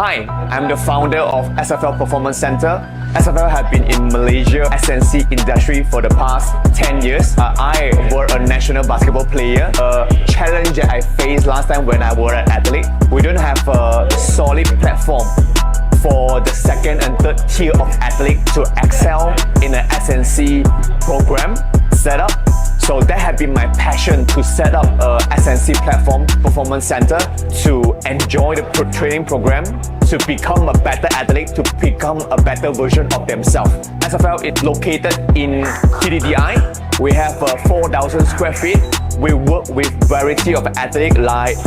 Hi, I'm the founder of SFL Performance Center. SFL have been in Malaysia SNC industry for the past 10 years. I was a national basketball player. A challenge that I faced last time when I was an athlete, we don't have a solid platform for the second and third tier of athlete to excel in an SNC program setup. So that had been my passion to set up a SNC platform performance center to enjoy the training program, to become a better athlete, to become a better version of themselves. SFL is located in TDDI. We have 4,000 square feet. We work with variety of athletes like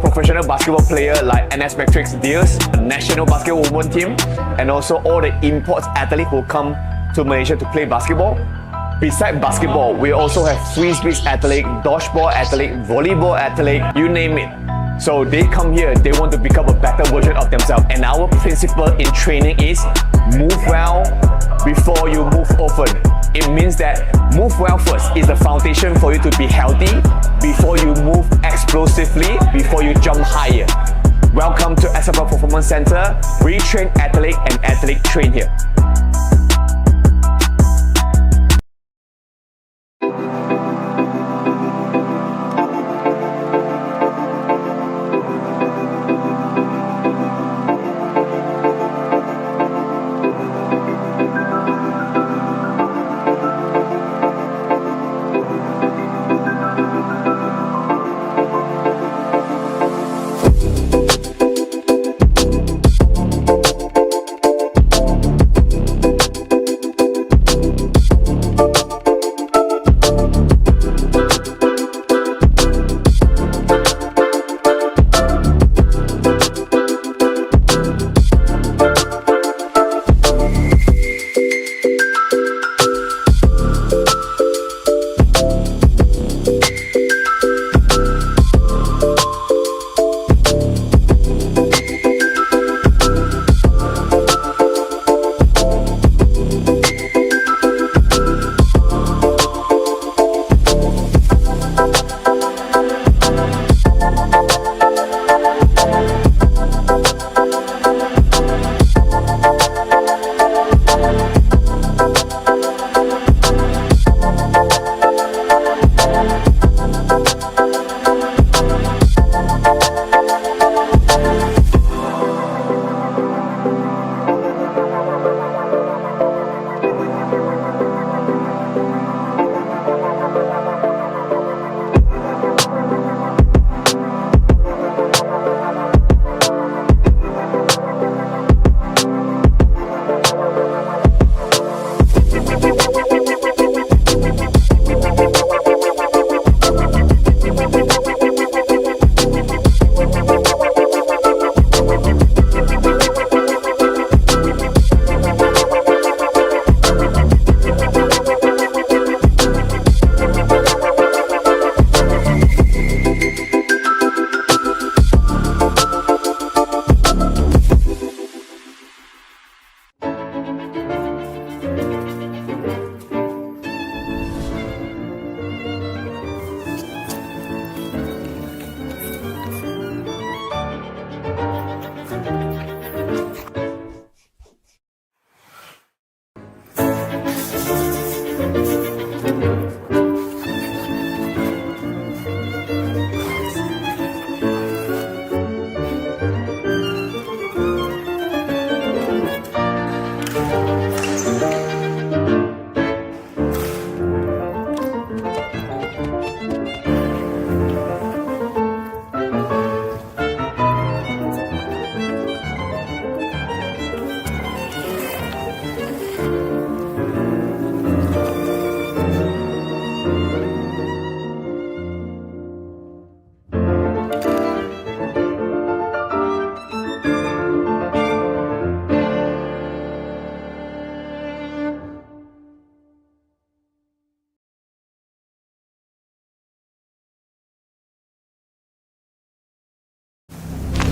professional basketball player like NS Matrix Deals, the national basketball women team, and also all the imports athletes who come to Malaysia to play basketball. Besides basketball, we also have frisbee athlete, dodgeball athlete, volleyball athlete, you name it. So they come here, they want to become a better version of themselves. And our principle in training is move well before you move often. It means that move well first is the foundation for you to be healthy before you move explosively, before you jump higher. Welcome to SFL Performance Center. We train athlete and athlete train here.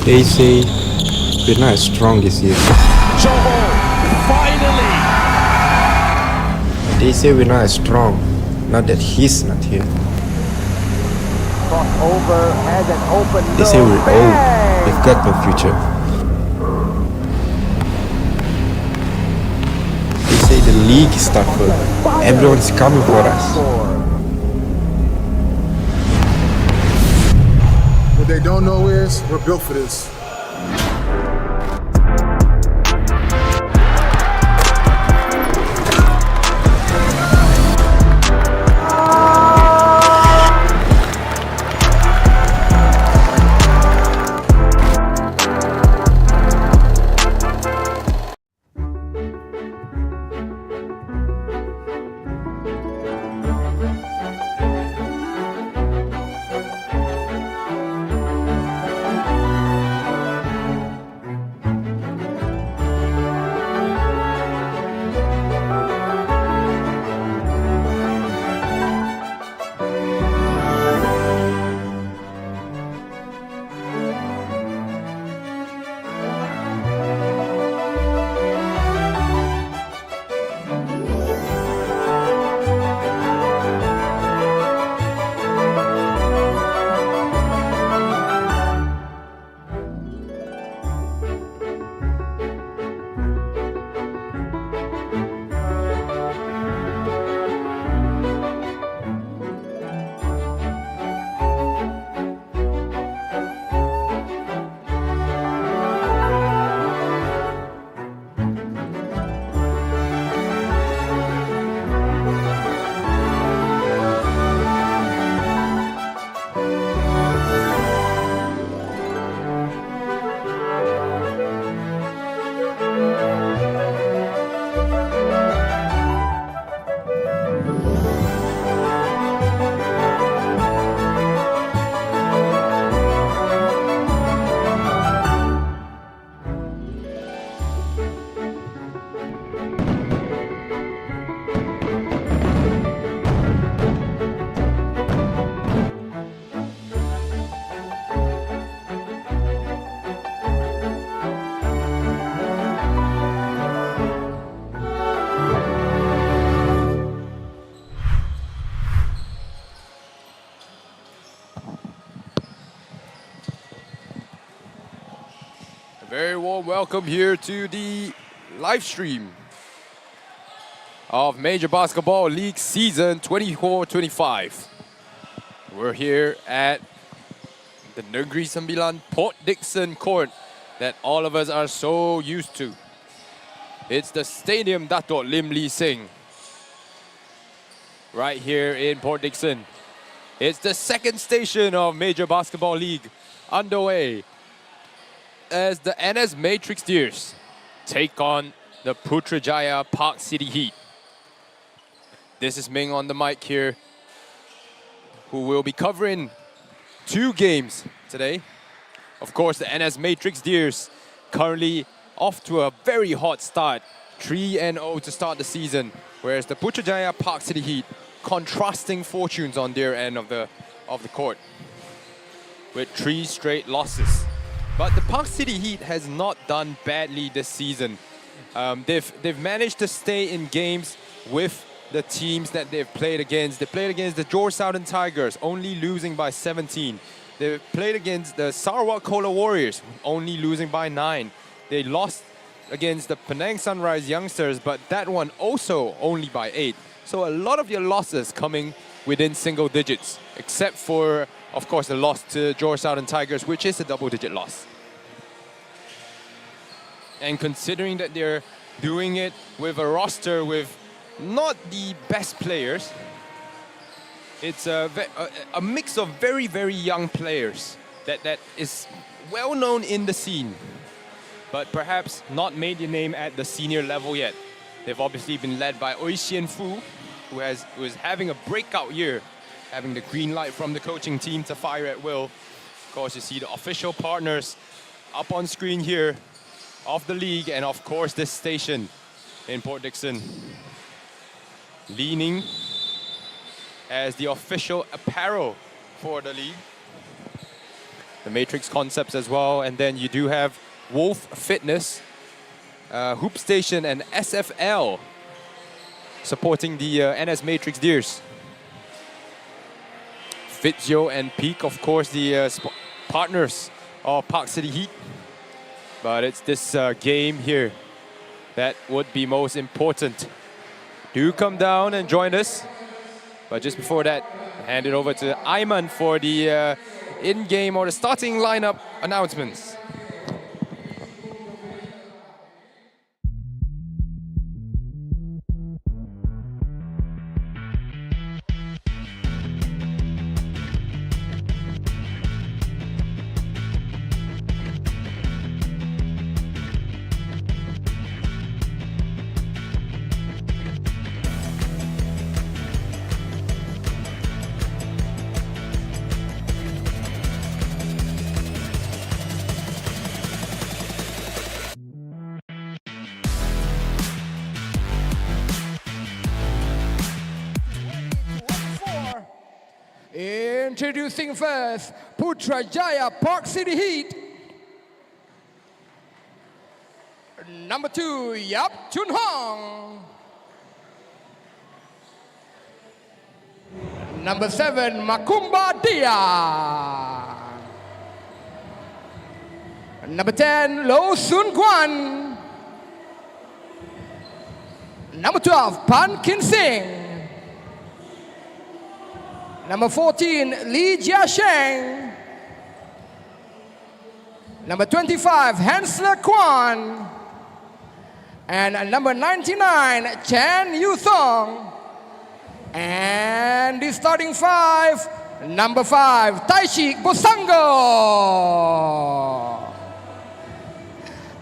They say we're not as strong this year. Johor, finally! They say we're not as strong, now that he's not here. Crossover has an open They say we're old, we've got no future. league is tougher. Everyone's coming for us. What they don't know is we're built for this. Very warm welcome here to the live stream of Major Basketball League Season 24-25. We're here at the Negeri Sembilan Port Dickson court that all of us are so used to. It's the Stadium Datuk Lim Lee Sing right here in Port Dickson. It's the second station of Major Basketball League underway as the NS Matrix Deers take on the Putrajaya Parkcity Heat. This is Ming on the mic here, who will be covering two games today. Of course, the NS Matrix Deers currently off to a very hot start, 3-0 to start the season, whereas the Putrajaya Parkcity Heat contrasting fortunes on their end of the court with 3 straight losses. But the Park City Heat has not done badly this season. They've managed to stay in games with the teams that they've played against. They played against the Johor Southern Tigers, only losing by 17. They played against the Sarawak Warriors, only losing by 9. They lost against the Penang Sunrise Youngsters, but that one also only by 8. So a lot of your losses coming within single digits, except for, of course, the loss to Johor Southern Tigers, which is a double-digit loss. And considering that they're doing it with a roster with not the best players, it's a mix of very, very young players that is well known in the scene, but perhaps not made their name at the senior level yet. They've obviously been led by Oi Xian Fu, who is having a breakout year, having the green light from the coaching team to fire at will. Of course, you see the official partners up on screen here of the league, and of course this station in Port Dickson. Li-Ning as the official apparel for the league. The Matrix concepts as well, and then you do have Wolf Fitness, Hoop Station and SFL supporting the NS Matrix Deers. Fitzio and Peak, of course, the partners of Park City Heat. But it's this game here that would be most important do come down and join us. But just before that, hand it over to Ayman for the in-game or the starting lineup announcements. Introducing first, Putrajaya Parkcity Heat. Number 2, Yap Chun Hong. Number 7, Makumba Dia. Number 10, Lo Sun Guan. Number 12, Pan Kin Sing. Number 14, Li Jia Sheng. Number 25, Hansler Kwan. And number 99, Chen Yu Thong. And the starting 5, number 5, Taishi Bosango.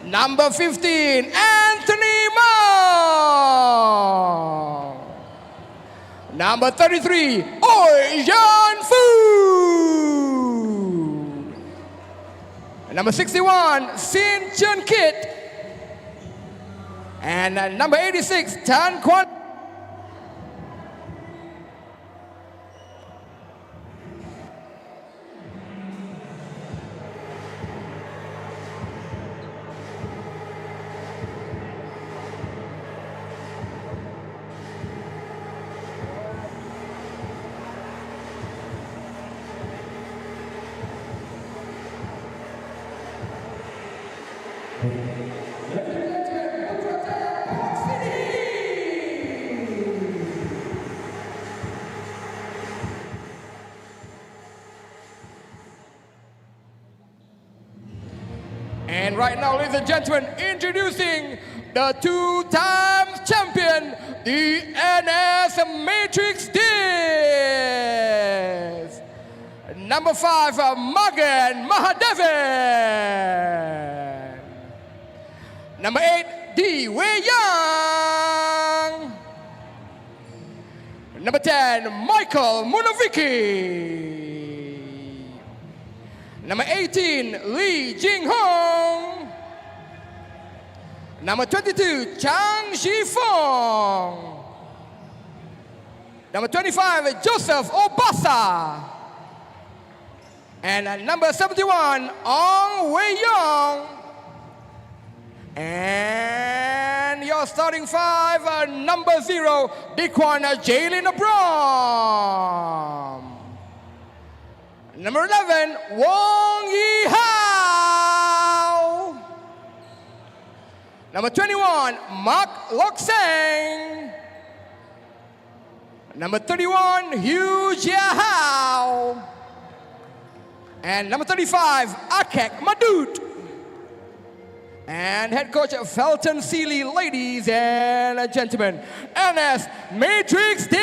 Number 15, Anthony Mao. Number 33, Oi Jan Fu. Number 61, Sin Chen Kit. And number 86, Tan Kwan. And right now, ladies and gentlemen, introducing the 2-time champion, the NS Matrix Disc. Number 5, Magan Mahadevan. Number 8, Di Wei Yang. Number 10, Michael Munaviki. Number 18, Li Jing Hong. Number 22, Chang Shi Fong. Number 25, Joseph Obasa. And number 71, Ong Wei Yong. And your starting 5, number 0, Dickson Jalen Abram. Number 11, Wong Yi Hao. Number 21, Mark Lok Seng. Number 31, Hugh Jia Hao. And number 35, Akek Madut. And head coach Felton Seeley, ladies and gentlemen, NS Matrix D.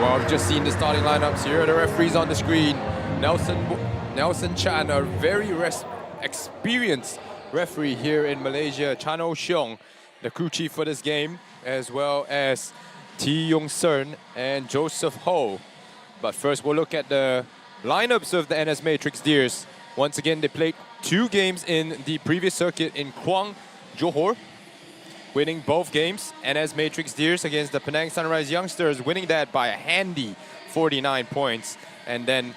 Well, we've just seen the starting lineups. Here are the referees on the screen. Nelson Chan, a very experienced referee here in Malaysia. Chan Oh Xiong, the crew chief for this game, as well as T Yong Sern and Joseph Ho, But first, we'll look at the lineups of the NS Matrix Deers. Once again, they played 2 games in the previous circuit in Kluang, Johor, winning both games. NS Matrix Deers against the Penang Sunrise Youngsters, winning that by a handy 49 points. And then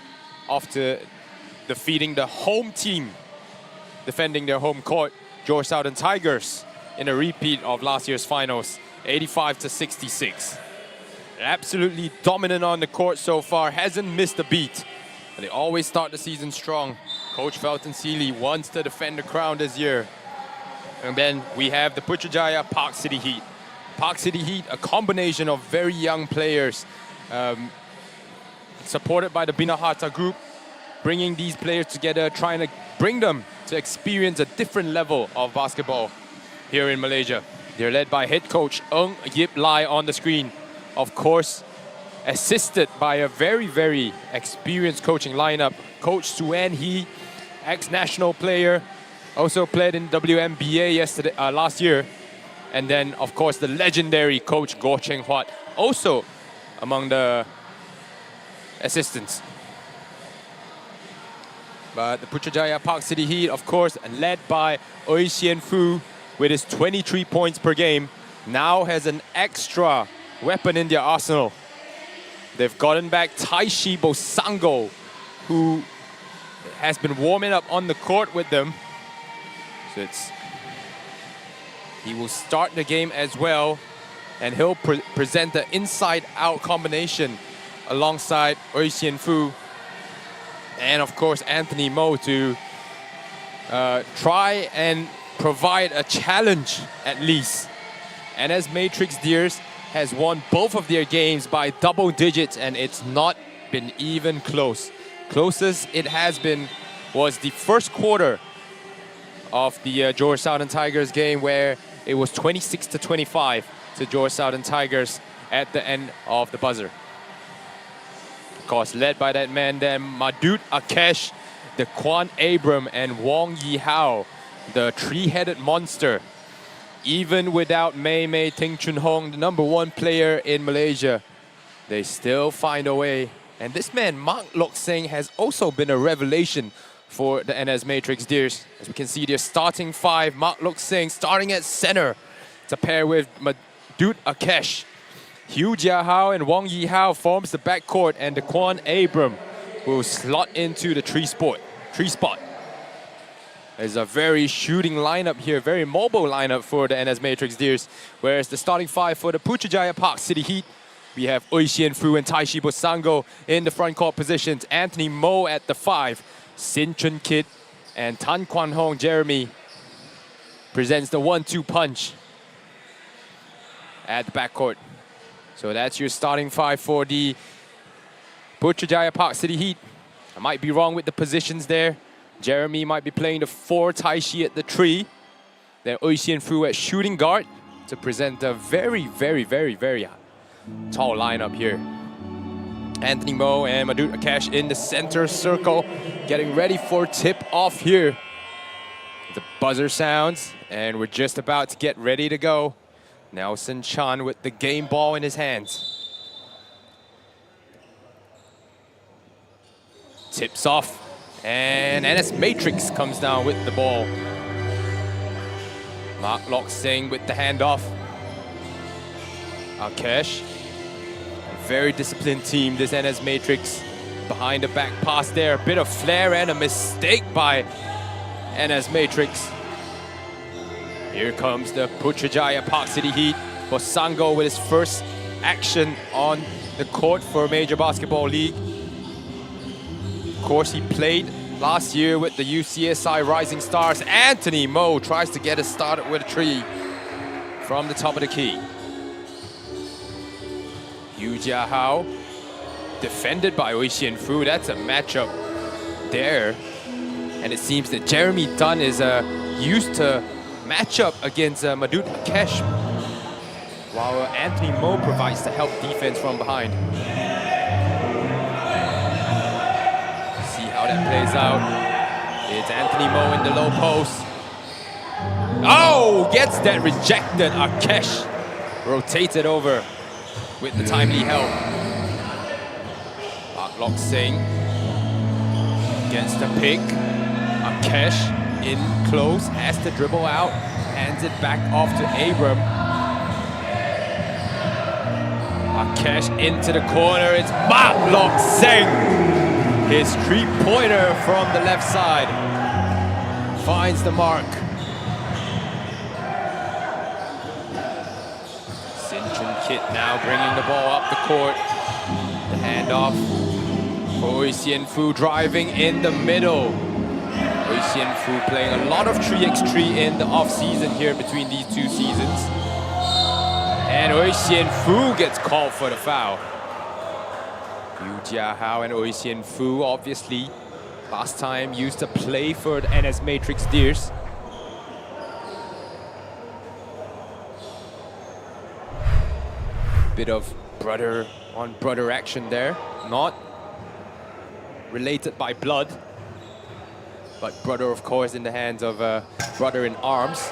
after defeating the home team, defending their home court, Johor Southern Tigers, in a repeat of last year's finals, 85-66. Absolutely dominant on the court so far, hasn't missed a beat. They always start the season strong. Coach Felton Seeley wants to defend the crown this year. And then we have the Putrajaya Parkcity Heat. Parkcity Heat, a combination of very young players, supported by the Binahata group, bringing these players together, trying to bring them to experience a different level of basketball here in Malaysia. They're led by head coach Eng Yip Lai on the screen. Of course, assisted by a very, very experienced coaching lineup. Coach Suan Hee, ex-national player, also played in WNBA last year. And then, of course, the legendary coach Goh Cheng Huat, also among the assistants. But the Putrajaya Parkcity Heat, of course, led by Oi Sian Fu with his 23 points per game, now has an extra weapon in their arsenal. They've gotten back Taishi Bosango, who has been warming up on the court with them. So he will start the game as well, and he'll present the inside-out combination alongside Oi Sian Fu and, of course, Anthony Mo to try and provide a challenge at least. And as Matrix Deers has won both of their games by double digits, and it's not been even close. Closest it has been was the first quarter of the Johor Southern Tigers game, where it was 26-25 to Johor Southern Tigers at the end of the buzzer. Of course, led by that man then, Madud Akesh, the Kwan Abram, and Wong Yi Hao, the three-headed monster. Even without Mei Mei Ting Chun Hong, the #1 player in Malaysia, they still find a way. And this man, Mark Lok Seng, has also been a revelation for the NS Matrix Deers. As we can see, their starting 5, Mark Lok Seng starting at center to pair with Madud Akesh. Hu Jia Hao and Wong Yi Hao forms the backcourt, and the Kwan Abram will slot into the 3 spot. There's a very shooting lineup here, very mobile lineup for the NS Matrix Deers. Whereas the starting 5 for the Putrajaya Parkcity Heat, we have Oi Sian Fu and Taishi Bosango in the front court positions. Anthony Mo at the 5, Sin Chun Kit and Tan Kwan Hong Jeremy presents the 1-2 punch at the backcourt. So that's your starting 5 for the Putrajaya Parkcity Heat. I might be wrong with the positions there. Jeremy might be playing the 4, Taishi at the 3. Then Oi Sian Fu at shooting guard to present a very, very, very, very tall lineup here. Anthony Mo and Madud Akesh in the center circle, getting ready for tip-off here. The buzzer sounds, and we're just about to get ready to go. Nelson Chan with the game ball in his hands. Tips off, and NS Matrix comes down with the ball. Mark Lok Seng with the handoff. Akesh. A very disciplined team, this NS Matrix. Behind the back pass there, a bit of flair and a mistake by NS Matrix. Here comes the Putrajaya Parkcity Heat. Bosango with his first action on the court for Major Basketball League. Of course, he played last year with the UCSI Rising Stars. Anthony Mo tries to get us started with a 3 from the top of the key. Yu Jia Hao, defended by Oi Sian Fu. That's a matchup there. And it seems that Jeremy Dunn is used to match up against Madud Akesh, while Anthony Mo provides the help defense from behind. See how that plays out. It's Anthony Mo in the low post. Oh, gets that rejected. Akesh rotated over with the timely help. Lok Sing gets the pick. Akesh in close, has to dribble out, hands it back off to Abram. Akesh into the corner, it's Lok Sing! His three-pointer from the left side finds the mark. Kit now bringing the ball up the court. The handoff for Oisien Fu driving in the middle. Oisien Fu playing a lot of 3x3 in the off-season here between these two seasons. And Oisien Fu gets called for the foul. Yu Jia Hao and Oisien Fu obviously last time used to play for the NS Matrix Deers. Bit of brother on brother action there. Not related by blood, but brother, of course, in the hands of brother in arms.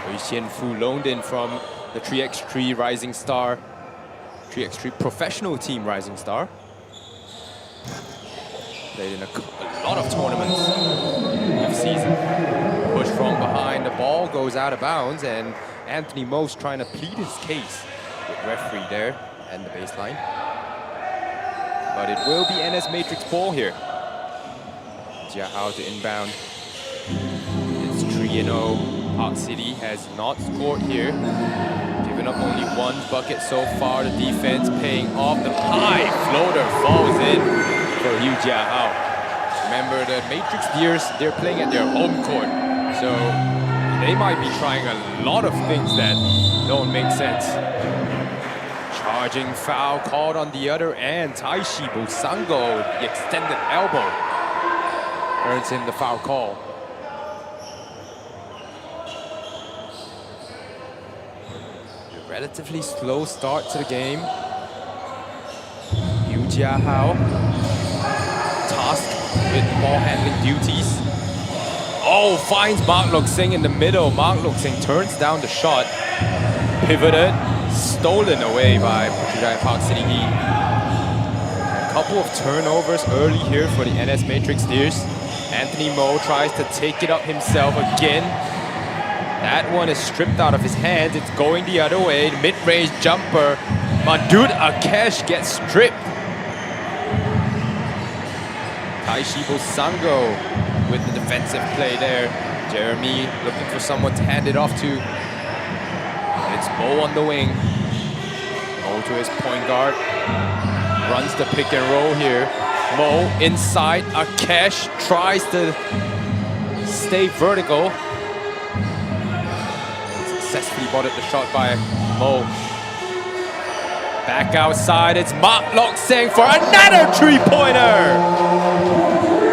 Oisien Fu loaned in from the 3x3 Rising Star, 3x3 professional team Rising Star. Played in a lot of tournaments this season. Push from behind, the ball goes out of bounds, and Anthony Mo's trying to plead his case with referee there and the baseline. But it will be NS Matrix ball here. Jia Hao to inbound. It's 3-0. Park City has not scored here. Given up only one bucket so far. The defense paying off. The high floater falls in for Yu Jia Hao. Remember, the Matrix Deers, they're playing at their home court. So they might be trying a lot of things that don't make sense. Charging foul called on the other end. Taishi Busango, the extended elbow, earns him the foul call. A relatively slow start to the game. Yu Jia Hao, tasked with ball handling duties. Oh, finds Lok Sing in the middle. Lok Sing turns down the shot. Pivoted, stolen away by Putrajaya Parkcity Heat. A couple of turnovers early here for the NS Matrix Deers. Anthony Mo tries to take it up himself again. That one is stripped out of his hands. It's going the other way. Mid-range jumper. Madud Akesh gets stripped. Taishi Busango with the defensive play there. Jeremy looking for someone to hand it off to. And it's Mo on the wing. Mo to his point guard. Runs the pick and roll here. Mo inside. Akesh tries to stay vertical. Successfully botted the shot by Mo. Back outside, it's Lok Sing for another three-pointer!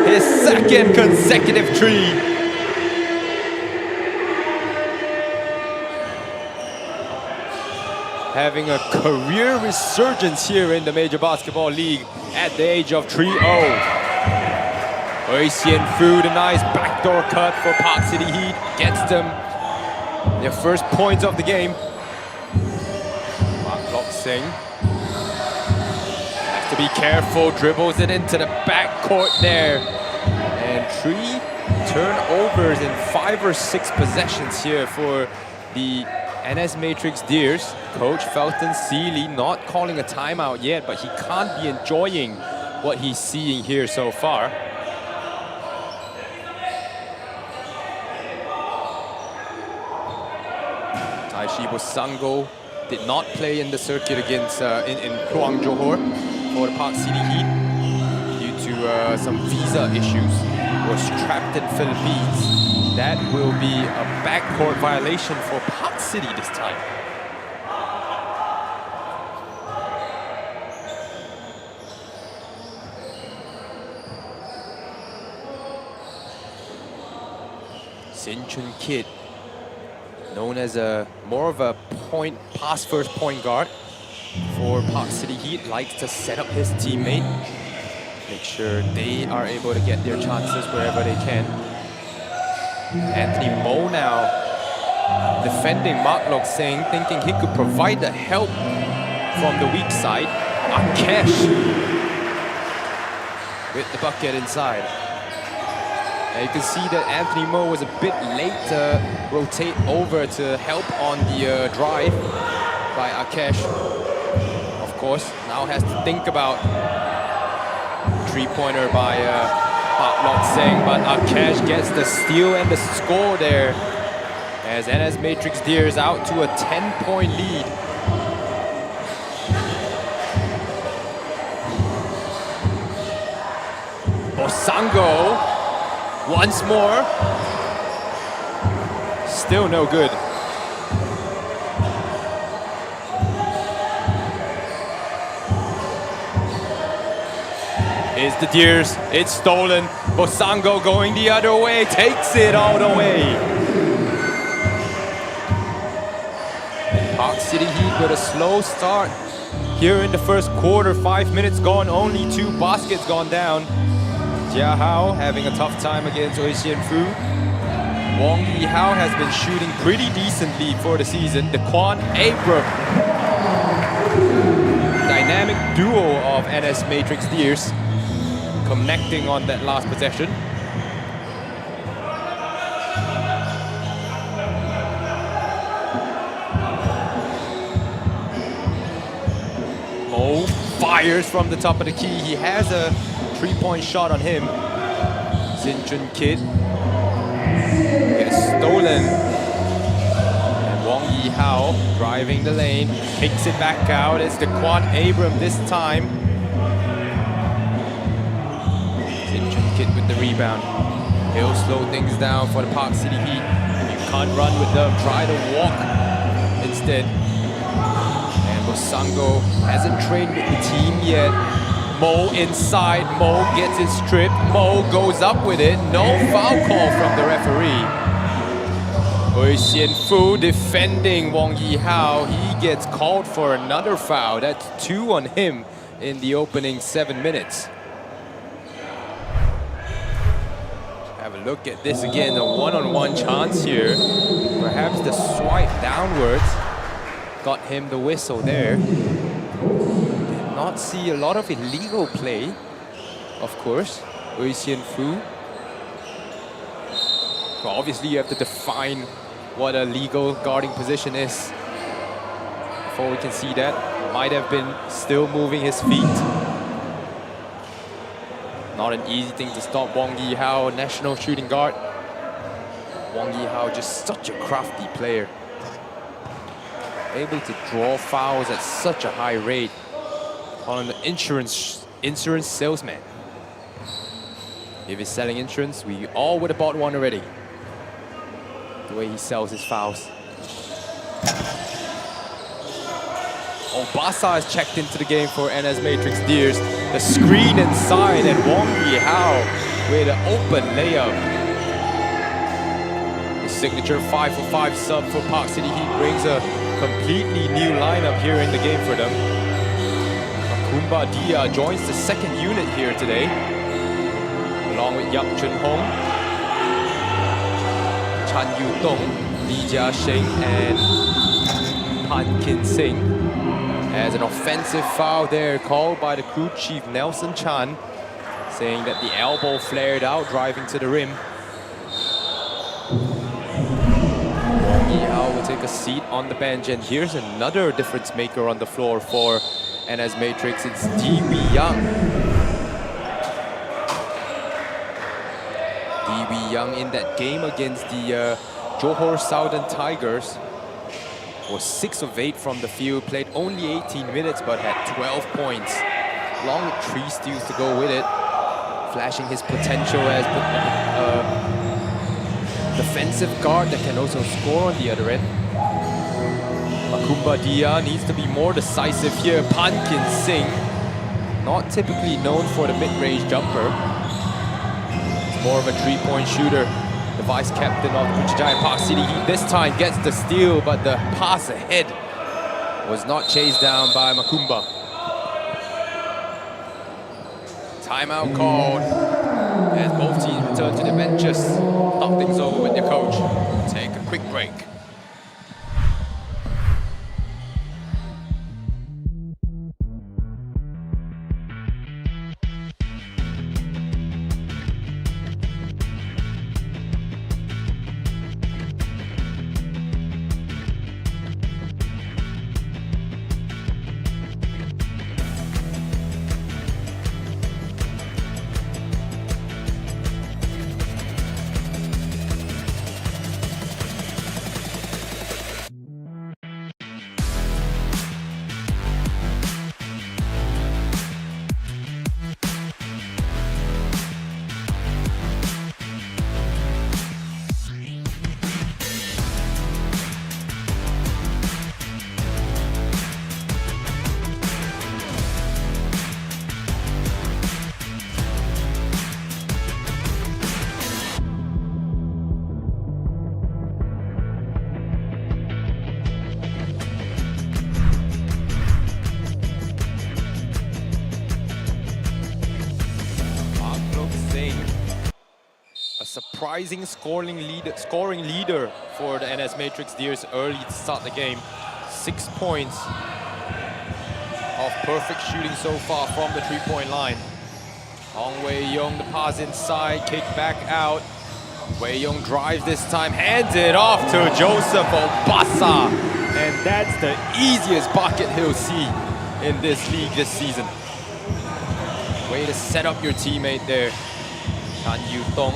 His second consecutive three. Having a career resurgence here in the Major Basketball League at the age of 3-0. Oisien Fu, the nice backdoor cut for Park City Heat, gets them their first points of the game. Lok Sing has to be careful, dribbles it into the backcourt there. And 3 turnovers in 5 or 6 possessions here for the NS Matrix Deers. Coach Felton Seeley not calling a timeout yet, but he can't be enjoying what he's seeing here so far. Taishi Busango did not play in the circuit against in Kluang, Johor for the Park City Heat due to some visa issues. Was trapped in Philippines. That will be a backcourt violation for Park City this time. Sin Chun Kit, known as more of a pass-first point guard for Park City Heat, likes to set up his teammate, make sure they are able to get their chances wherever they can. Anthony Mo now defending Lok Sing, thinking he could provide the help from the weak side. Akesh with the bucket inside. And you can see that Anthony Mo was a bit late to rotate over to help on the drive by Akesh. Of course, now has to think about three-pointer by Lok Seng, but Akesh gets the steal and the score there as NS Matrix Deers out to a 10-point lead. Bosango once more. Still no good. Is the Deers, it's stolen. Bosango going the other way, takes it all the way. Park City Heat with a slow start here in the first quarter. 5 minutes gone, only 2 baskets gone down. Jia Hao having a tough time against Oi Xian Fu. Wong Yi Hao has been shooting pretty decently for the season. The Quan Abram, dynamic duo of NS Matrix Deers, connecting on that last possession. Mo fires from the top of the key. He has a 3-point shot on him. Sin Chun Kid gets stolen. And Wong Yi Hao driving the lane, kicks it back out. It's the Quan Abram this time. Sin Chun Kid with the rebound. He'll slow things down for the Park City Heat. You can't run with them, try to walk instead. And Bosango hasn't trained with the team yet. Mo inside, Mo gets his strip, Mo goes up with it, no foul call from the referee. Oi Xian Fu defending Wong Yi Hao, he gets called for another foul. That's 2 on him in the opening 7 minutes. Have a look at this again, a one-on-one chance here. Perhaps the swipe downwards got him the whistle there. Not see a lot of illegal play, of course. Oi Xian Fu. Well, obviously you have to define what a legal guarding position is before we can see that. Might have been still moving his feet. Not an easy thing to stop Wong Yi Hao, national shooting guard. Wong Yi Hao just such a crafty player. Able to draw fouls at such a high rate. On the insurance salesman. If he's selling insurance, we all would have bought one already. The way he sells his fouls. Obasa has checked into the game for NS Matrix Deers. The screen inside and Wong Yi Hao with an open layup. The signature 5-for-5 sub for Park City Heat brings a completely new lineup here in the game for them. Kumba Dia joins the second unit here today, along with Yap Chun Hong, Chan Yu Tong, Lee Jia Sheng, and Pan Kin Sing. As an offensive foul there called by the crew chief Nelson Chan, saying that the elbow flared out, driving to the rim. Wong Yi Hao will take a seat on the bench, and here's another difference maker on the floor for NS Matrix. It's Dee-Wee Young. Dee-Wee Young in that game against the Johor Southern Tigers was 6 of 8 from the field, played only 18 minutes but had 12 points. Along with 3 steals to go with it, flashing his potential as a defensive guard that can also score on the other end. Makumba Dia needs to be more decisive here. Pan Kin Sing, not typically known for the mid-range jumper. He's more of a 3-point shooter. The vice captain of the Putrajaya Parkcity Heat this time gets the steal, but the pass ahead was not chased down by Makumba. Timeout called as both teams return to the benches. Talk things over with their coach. Take a quick break. surprising scoring leader for the NS Matrix Deers early to start the game. 6 points of perfect shooting so far from the three-point line. Hong Wei-Yong, the pass inside, kick back out. Wei-Yong drives this time, hands it off to Joseph Obasa. And that's the easiest bucket he'll see in this league this season. Way to set up your teammate there. Tan Yu Tong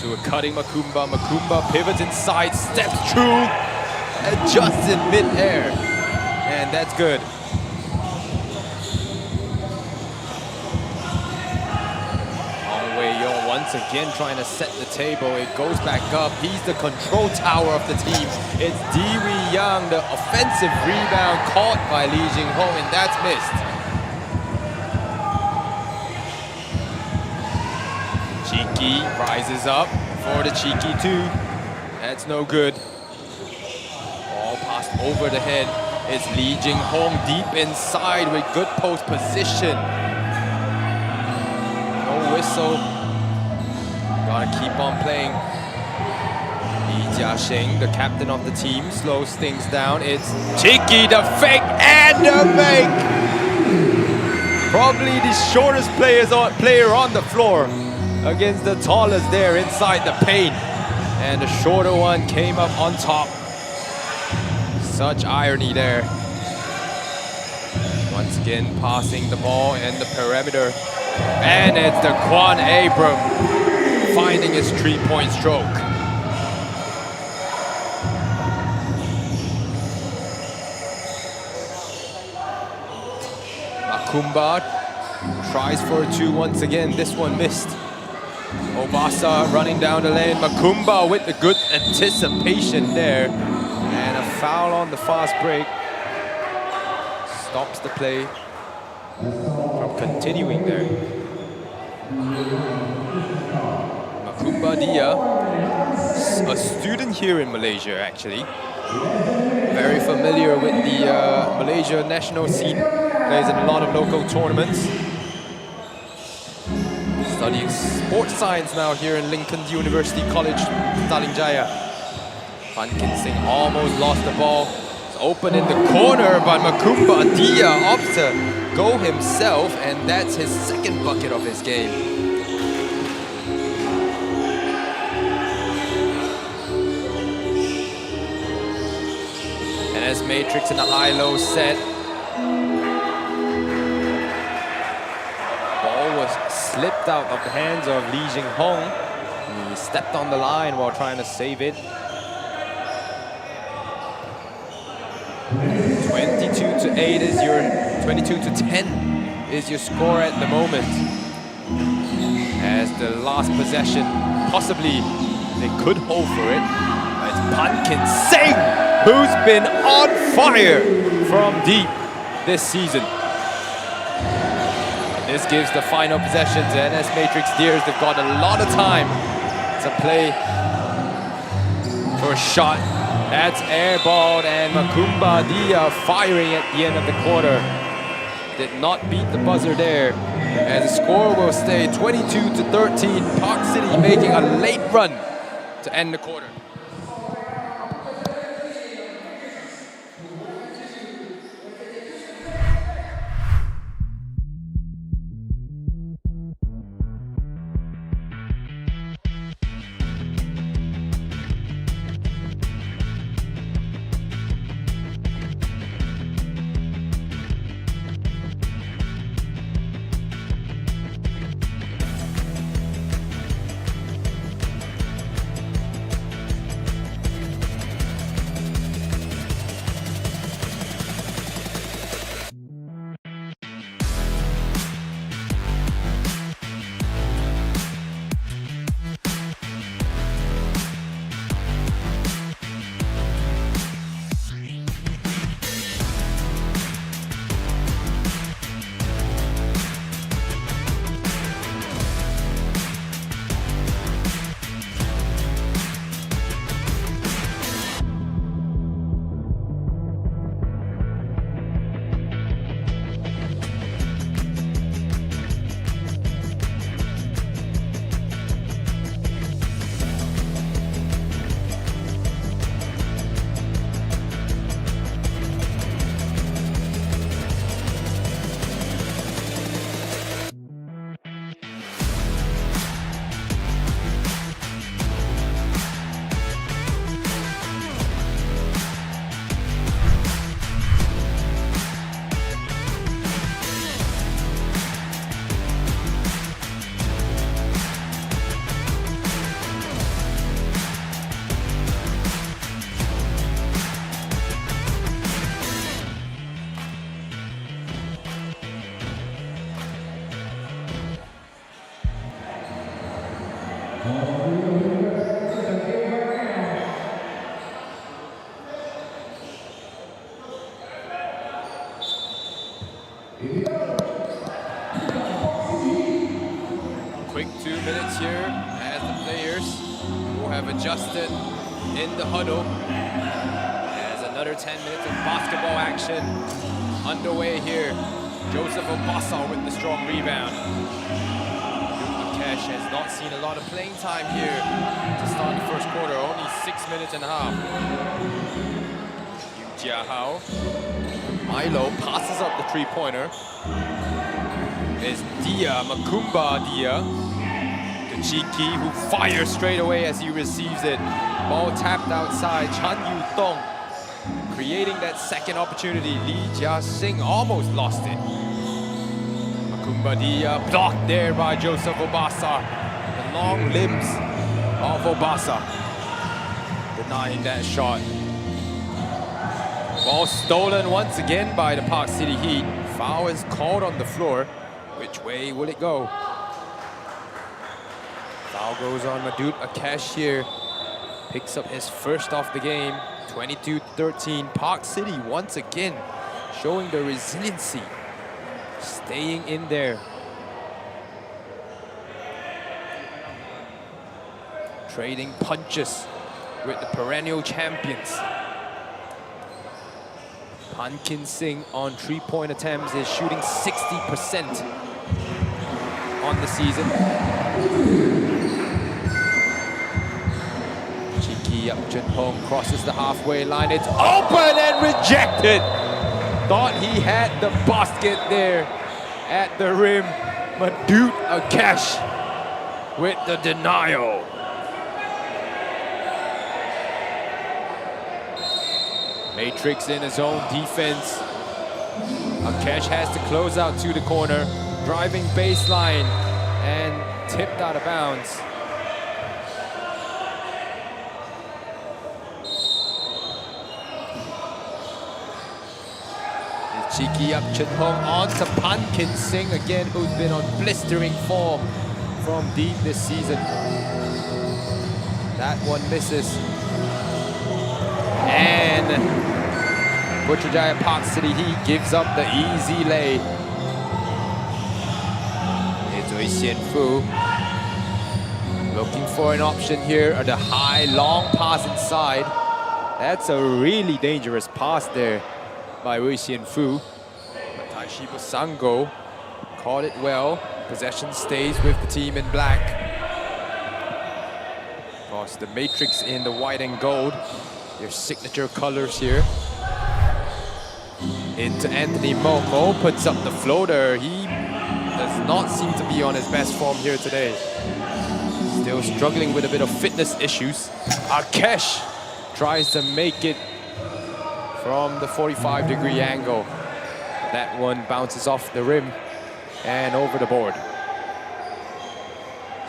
to a cutting Makumba. Makumba pivots inside, steps through, adjusts in mid-air. And that's good. Once again trying to set the table. It goes back up. He's the control tower of the team. It's Diwi Yang, the offensive rebound caught by Li Jing Hong, and that's missed. Cheeky rises up for the Cheeky 2. That's no good. All passed over the head. It's Li Jing Hong deep inside with good post position. No whistle. Gotta keep on playing. Li Jiaxing, the captain of the team, slows things down. It's Cheeky, the fake and the make. Probably the shortest player on the floor against the tallest there inside the paint. And the shorter one came up on top. Such irony there. Once again, passing the ball and the perimeter. And it's the Quan Abram finding his three-point stroke. Makumba tries for a 2 once again. This one missed. Obasa running down the lane. Makumba with the good anticipation there. And a foul on the fast break. Stops the play from continuing there. Makumba Dia, a student here in Malaysia actually. Very familiar with the Malaysia national scene. Plays in a lot of local tournaments. Studying sports science now here in Lincoln University College, Talingjaya. Pan Kin Sing almost lost the ball. It's open in the corner, but Makumba Dia opts to go himself, and that's his second bucket of his game. And as Matrix in a high-low set. Ball was slipped out of the hands of Li Jing Hong. He stepped on the line while trying to save it. 22-8 is your 22-10 is your score at the moment. As the last possession, possibly they could hold for it. It's Pan Kin Sing, who's been on fire from deep this season. This gives the final possession to NS Matrix Deers. They've got a lot of time to play for a shot. That's airballed, and Makumba Dia firing at the end of the quarter. Did not beat the buzzer there. And the score will stay 22-13. Park City making a late run to end the quarter. Quick 2 minutes here as the players who have adjusted in the huddle. As another 10 minutes of basketball action underway here. Joseph Obasa with the strong rebound. Akesh has not seen a lot of playing time here to start the first quarter, only 6 minutes and a half. Yu Jiahao. Milo passes up the three-pointer. It's Dia, Makumba Dia. The cheeky who fires straight away as he receives it. Ball tapped outside, Chan Yu Tong creating that second opportunity. Li Jia Sing almost lost it. Makumba Dia blocked there by Joseph Obasa. The long limbs of Obasa denying that shot. Ball stolen once again by the Park City Heat. Foul is called on the floor. Which way will it go? Foul goes on Madut Akesh here. Picks up his first off the game. 22-13. Park City once again showing the resiliency. Staying in there. Trading punches with the perennial champions. Pankin Singh on three-point attempts is shooting 60% on the season. Cheeky Upchun Hong crosses the halfway line. It's open and rejected. Thought he had the basket there at the rim. Madut Akesh with the denial. Matrix in his own defense. Akesh has to close out to the corner. Driving baseline and tipped out of bounds. It's cheeky up Chun Hong on to Pankin Singh again, who's been on blistering form from deep this season. That one misses. And Putrajaya Parkcity Heat gives up the easy lay. It's Wei Xianfu looking for an option here at the high, long pass inside. That's a really dangerous pass there by Wei Xianfu. Taishi Bosango caught it well. Possession stays with the team in black. Of course, the Matrix in the white and gold. Your signature colors here. Into Anthony Mo. Mo puts up the floater. He does not seem to be on his best form here today. Still struggling with a bit of fitness issues. Akesh tries to make it from the 45-degree angle. That one bounces off the rim and over the board.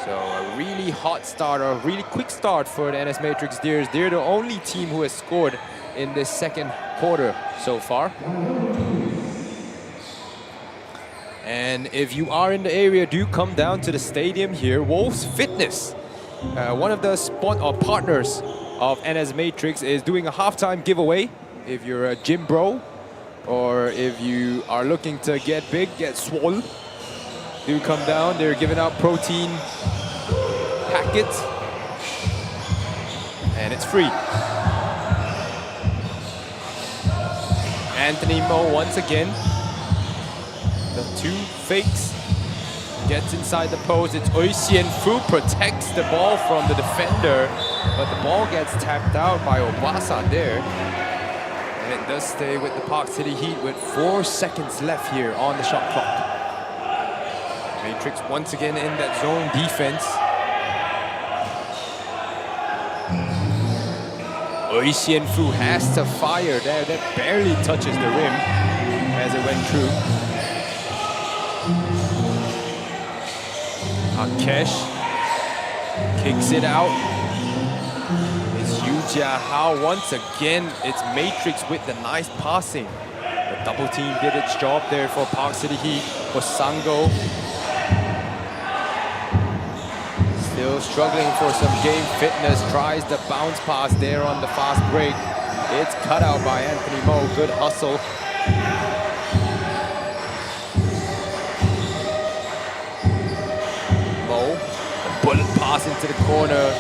So a really hot start, or a really quick start for the NS Matrix Deers. They're the only team who has scored in this second quarter so far. And if you are in the area, do come down to the stadium here. Wolves Fitness, one of the partners of NS Matrix, is doing a halftime giveaway. If you're a gym bro, or if you are looking to get big, get swole, do come down. They're giving out protein packets, and it's free. Anthony Mo once again. The two fakes. Gets inside the post. It's Wei Xianfu protects the ball from the defender, but the ball gets tapped out by Obasa there. And it does stay with the Park City Heat with 4 seconds left here on the shot clock. Matrix once again in that zone defense. Wei Xianfu has to fire there. That barely touches the rim as it went through. Akesh kicks it out. It's Yu Jiahao once again. It's Matrix with the nice passing. The double team did its job there for Park City Heat. Bosango still Still struggling for some game fitness. Tries the bounce pass there on the fast break. It's cut out by Anthony Mo. Good hustle. Mo, a bullet pass into the corner.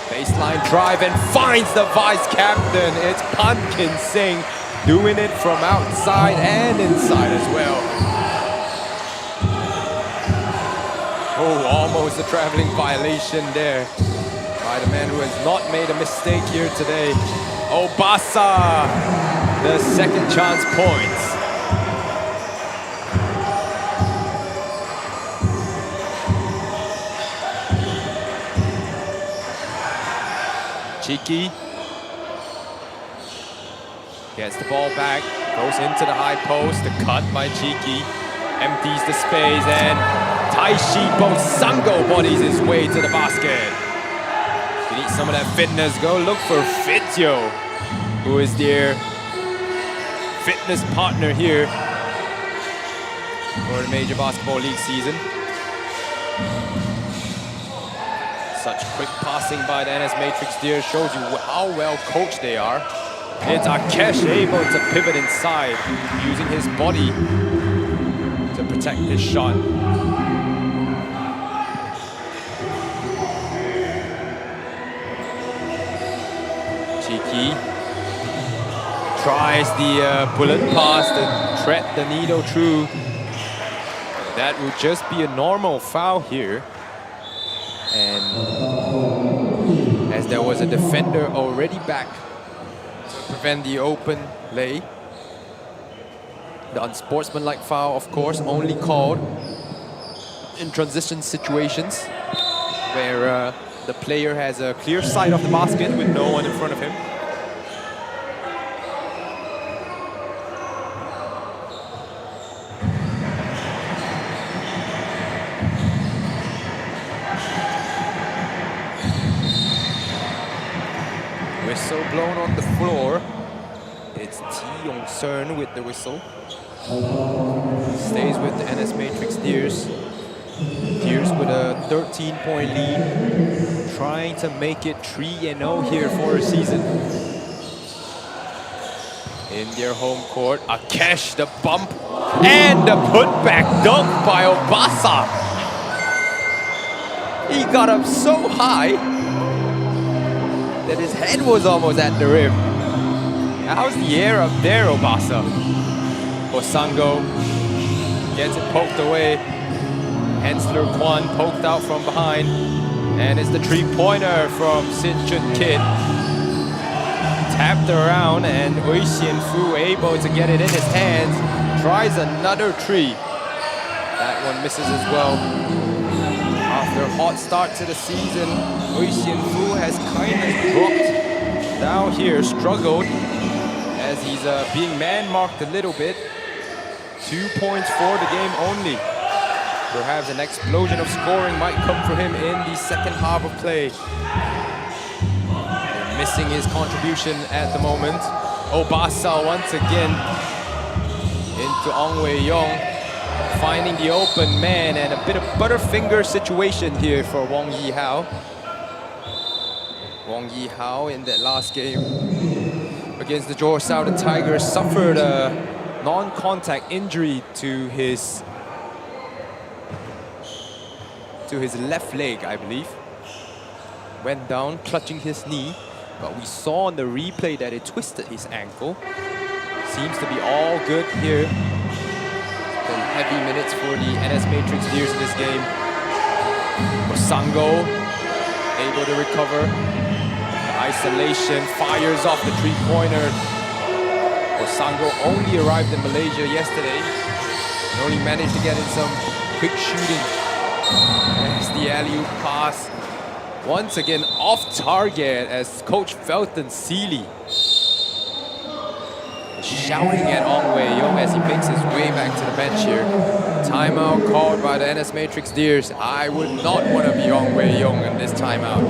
Baseline drive and finds the vice captain. It's Pumpkin Singh doing it from outside and inside as well. Oh, almost a traveling violation there by the man who has not made a mistake here today. Obasa, the second chance points. Cheeky gets the ball back, goes into the high post, the cut by Cheeky, empties the space, and Taishi Bosango bodies his way to the basket. You need some of that fitness, go look for Fitio, who is their fitness partner here for the Major Basketball League season. Such quick passing by the NS Matrix Deer shows you how well coached they are. It's Akesh able to pivot inside, using his body to protect his shot. Cheeky tries the bullet pass to thread the needle through. That would just be a normal foul here. And as there was a defender already back to prevent the open lay. The unsportsmanlike foul, of course, only called in transition situations where the player has a clear sight of the basket with no one in front of him. Whistle blown on the floor. It's T. Yong Cern with the whistle. Stays with the NS Matrix Deers. Deers with a 13-point lead. Trying to make it 3-0 here for a season. In their home court, Akesh, the bump, and the putback dunk by Obasa. He got up so high that his head was almost at the rim. How's the air up there, Obasa? Osango gets it poked away. Hensler Kwan poked out from behind. And it's the three-pointer from Sin Chun Kit. Tapped around and Ui Xian Fu able to get it in his hands. Tries another three. That one misses as well. After a hot start to the season, Ui Xian Fu has kind of dropped down here, struggled as he's being man-marked a little bit. 2 points for the game only. Perhaps an explosion of scoring might come for him in the second half of play. They're missing his contribution at the moment. Obasa once again into Ong Wei Yong, finding the open man, and a bit of butterfinger situation here for Wong Yi Hao. Wong Yi Hao in that last game against the Johor Southern Tigers suffered a non-contact injury to his left leg, I believe. Went down, clutching his knee, but we saw on the replay that it twisted his ankle. Seems to be all good here. Some heavy minutes for the NS Matrix Deers in this game. Osango able to recover. The isolation fires off the three-pointer. Osango only arrived in Malaysia yesterday and only managed to get in some quick shooting. There's the alley-oop pass. Once again off target as Coach Felton Seeley is shouting at Ong Wei Yong as he makes his way back to the bench here. Timeout called by the NS Matrix Deers. I would not want to be Ong Wei Yong in this timeout.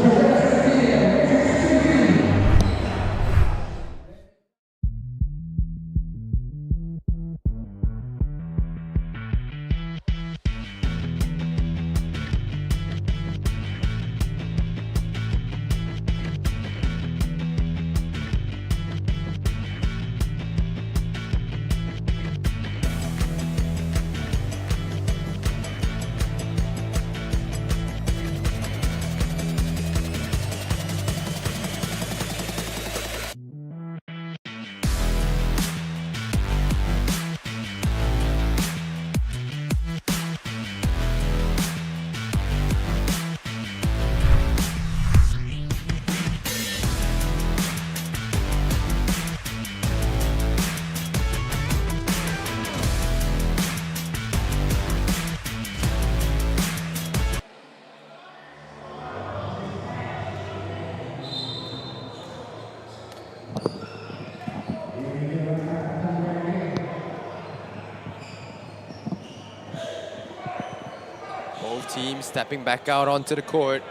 team stepping back out onto the court.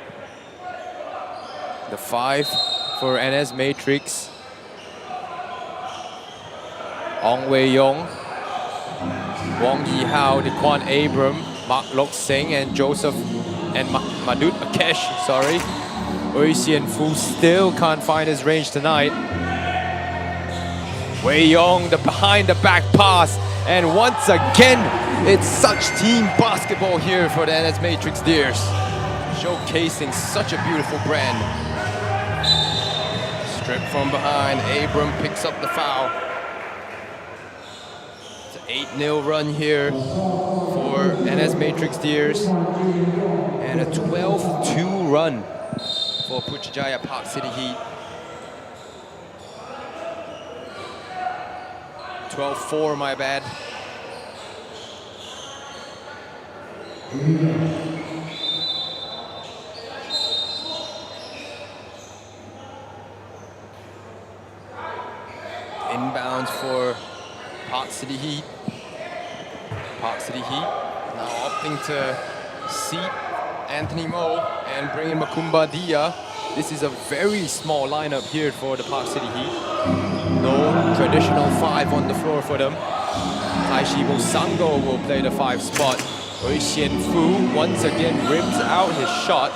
The 5 for NS Matrix. Ong Wei Yong, Wong Yi Hao, Dequan Abram, Mark Lok Seng, and Joseph and Madut Akesh, sorry. Ui Xian Fu still can't find his range tonight. Wei Yong, the behind the back pass, and once again, it's such team basketball here for the NS Matrix Deers. Showcasing such a beautiful brand. Strip from behind, Abram picks up the foul. It's an 8-0 run here for NS Matrix Deers. And a 12-2 run for Putrajaya Parkcity Heat. 12-4, my bad. Inbounds for Parkcity Heat. Parkcity Heat now opting to seat Anthony Mo and bring in Makumba Dia. This is a very small lineup here for the Parkcity Heat. No traditional 5 on the floor for them. Taishibo Sango will play the 5 spot. Ui Xian Fu once again rims out his shot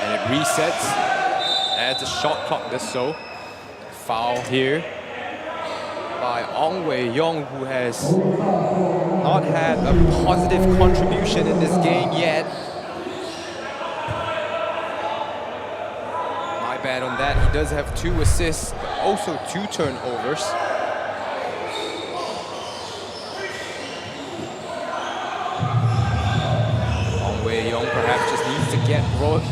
and it resets as the shot clock does so. Foul here by Ong Wei Yong, who has not had a positive contribution in this game yet. My bad on that. He does have 2 assists, but also 2 turnovers. Ong Wei Yong perhaps just needs to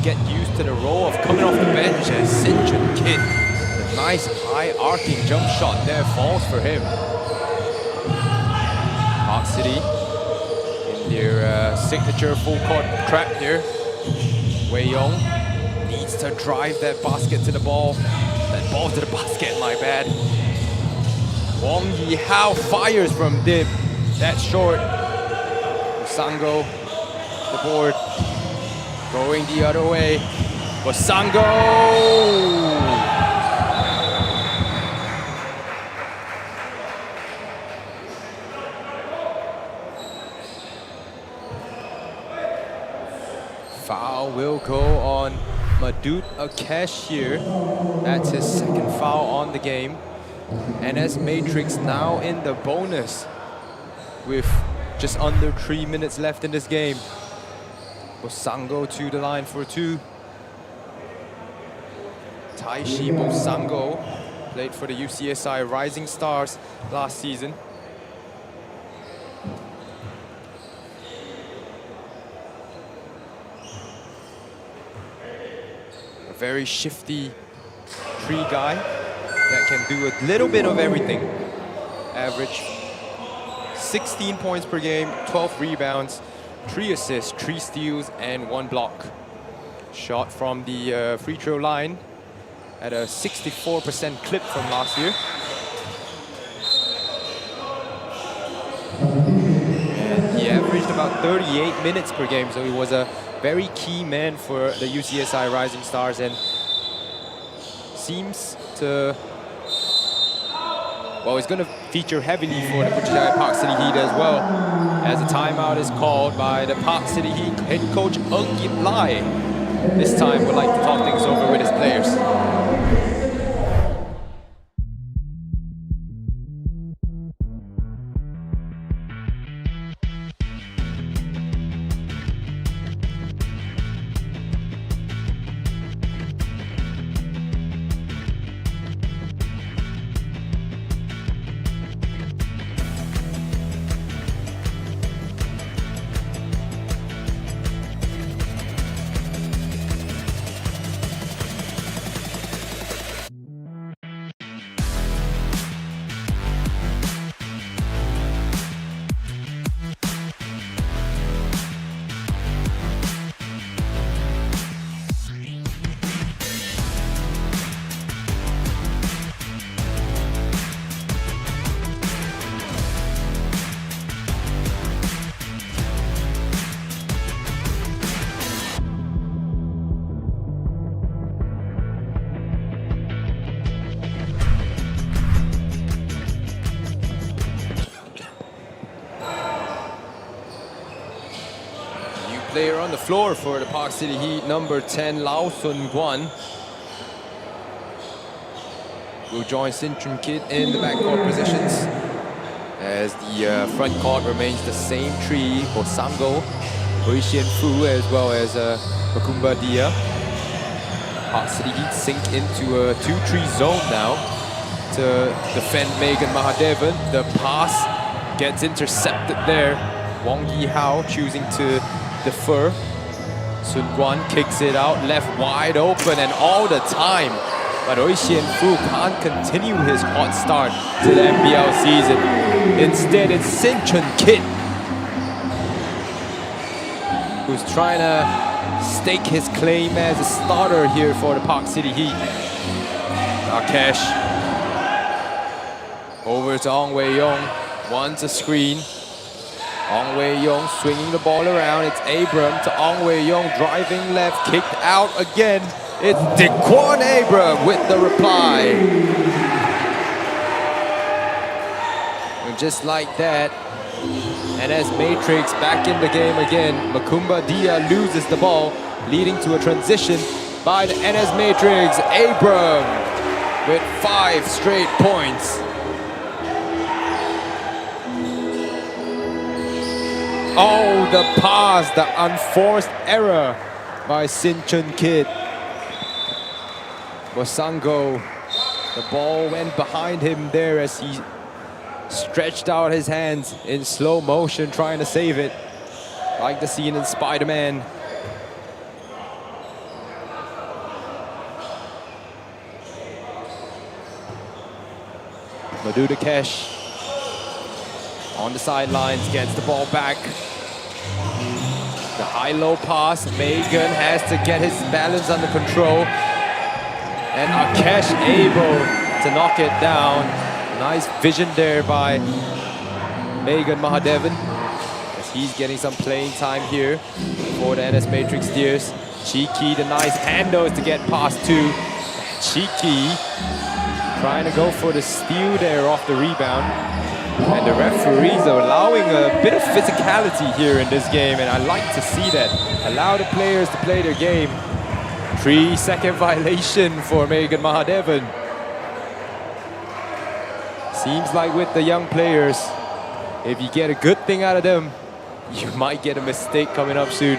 get used to the role of coming off the bench as Sinjun Kid. Nice high arcing jump shot there falls for him. Parkcity in their signature full court trap here. Wei Yong needs to drive that basket to the ball. That ball to the basket, my bad. Wong Yi Hao fires from dip. That's short. Sango, the board. Going the other way. Sango! Foul will go on Madut Akesh here. That's his 2nd foul on the game. NS Matrix now in the bonus with just under 3 minutes left in this game. Bosango to the line for 2. Taishi Bosango played for the UCSI Rising Stars last season. Very shifty 3 guy that can do a little bit of everything. Average 16 points per game, 12 rebounds, 3 assists, 3 steals, and 1 block. Shot from the free throw line at a 64% clip from last year. And he averaged about 38 minutes per game, so he was a very key man for the UCSI Rising Stars and seems to, well, he's going to feature heavily for the Putrajaya Parkcity Heat as well, as a timeout is called by the Parkcity Heat head coach Ng Yip Lai. This time would like to talk things over with his players. player on the floor for the Park City Heat, number 10, Lau Sun Guan. Will join Sin Chun Kit in the backcourt positions as the front court remains the same three for Sango, Hui Xian Fu, as well as Makumba Dia. Park City Heat sink into a 2-3 zone now to defend Megan Mahadevan. The pass gets intercepted there. Wong Yi Hao choosing to defer. Sun Guan kicks it out, left wide open, and all the time. But Hui Xian Fu can't continue his hot start to the MBL season. Instead, it's Sin Chun Kit who's trying to stake his claim as a starter here for the Park City Heat. Rakesh over to Ong Wei Yong, wants a screen. Ong Wei Yong swinging the ball around. It's Abram to Ong Wei Yong, driving left, kicked out again. It's Dickson Abram with the reply. And just like that, and as Matrix back in the game again, Makumba Dia loses the ball, leading to a transition by the NS Matrix. Abram with 5 straight points. Oh, the pass, the unforced error by Sin Chun Kit. Mosango, the ball went behind him there as he stretched out his hands in slow motion trying to save it, like the scene in Spider-Man. Madhu Dakesh on the sidelines, gets the ball back. The high-low pass, Megan has to get his balance under control. And Akesh able to knock it down. Nice vision there by Megan Mahadevan as he's getting some playing time here for the NS Matrix Steers. Cheeky, the nice handles to get past two. Cheeky trying to go for the steal there off the rebound. And the referees are allowing a bit of physicality here in this game, and I like to see that. Allow the players to play their game. 3-second violation for Megan Mahadevan. Seems like with the young players, if you get a good thing out of them, you might get a mistake coming up soon.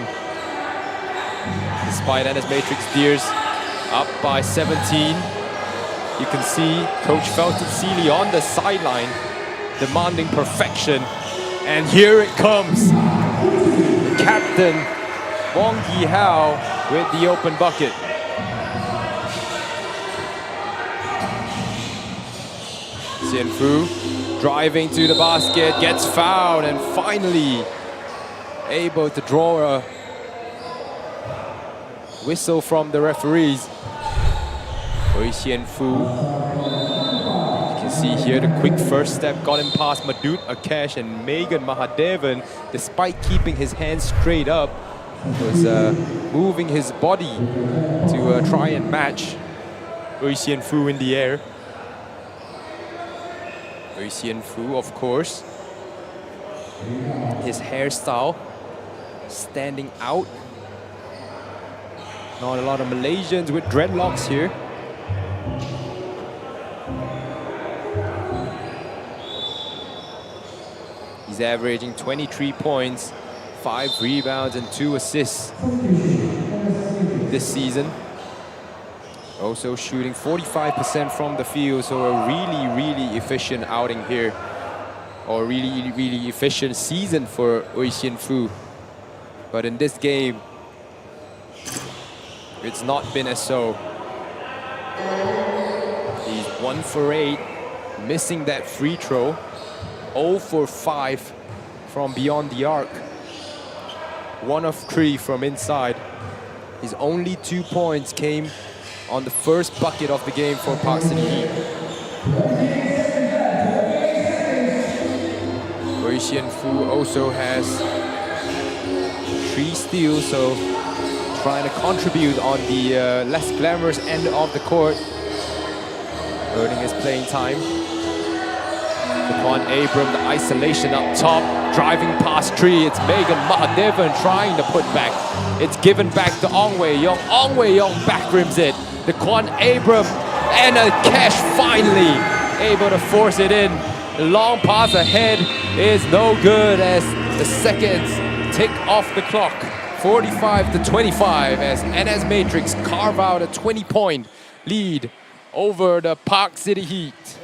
Despite NS Matrix Steers up by 17, you can see Coach Felton Seeley on the sideline demanding perfection. And here it comes. Captain Wong Yi Hao with the open bucket. Xian Fu driving to the basket, gets fouled, and finally able to draw a whistle from the referees. Xian Fu, you can see here the quick first step got him past Madhut Akesh, and Megan Mahadevan, despite keeping his hands straight up, was moving his body to try and match Xian Fu in the air. Xian Fu, of course, his hairstyle standing out. Not a lot of Malaysians with dreadlocks here. He's averaging 23 points, 5 rebounds and 2 assists this season. Also shooting 45% from the field, so a really efficient outing here. Or really efficient season for Xian Fu. But in this game, it's not been as so. He's 1 for 8, missing that free throw. 0 for 5 from beyond the arc. 1 of 3 from inside. His only 2 points came on the first bucket of the game for Park City Heat. Xian Fu also has 3 steals, so trying to contribute on the less glamorous end of the court, earning his playing time. Quan Abram, the isolation up top, driving past three. It's Megan Mahadevan trying to put back. It's given back to Ong Wei Yong. Ong Wei Yong back rims it. The Quan Abram and a Cash finally able to force it in. The long pass ahead is no good as the seconds tick off the clock. 45-25 as NS Matrix carve out a 20-point lead over the Park City Heat.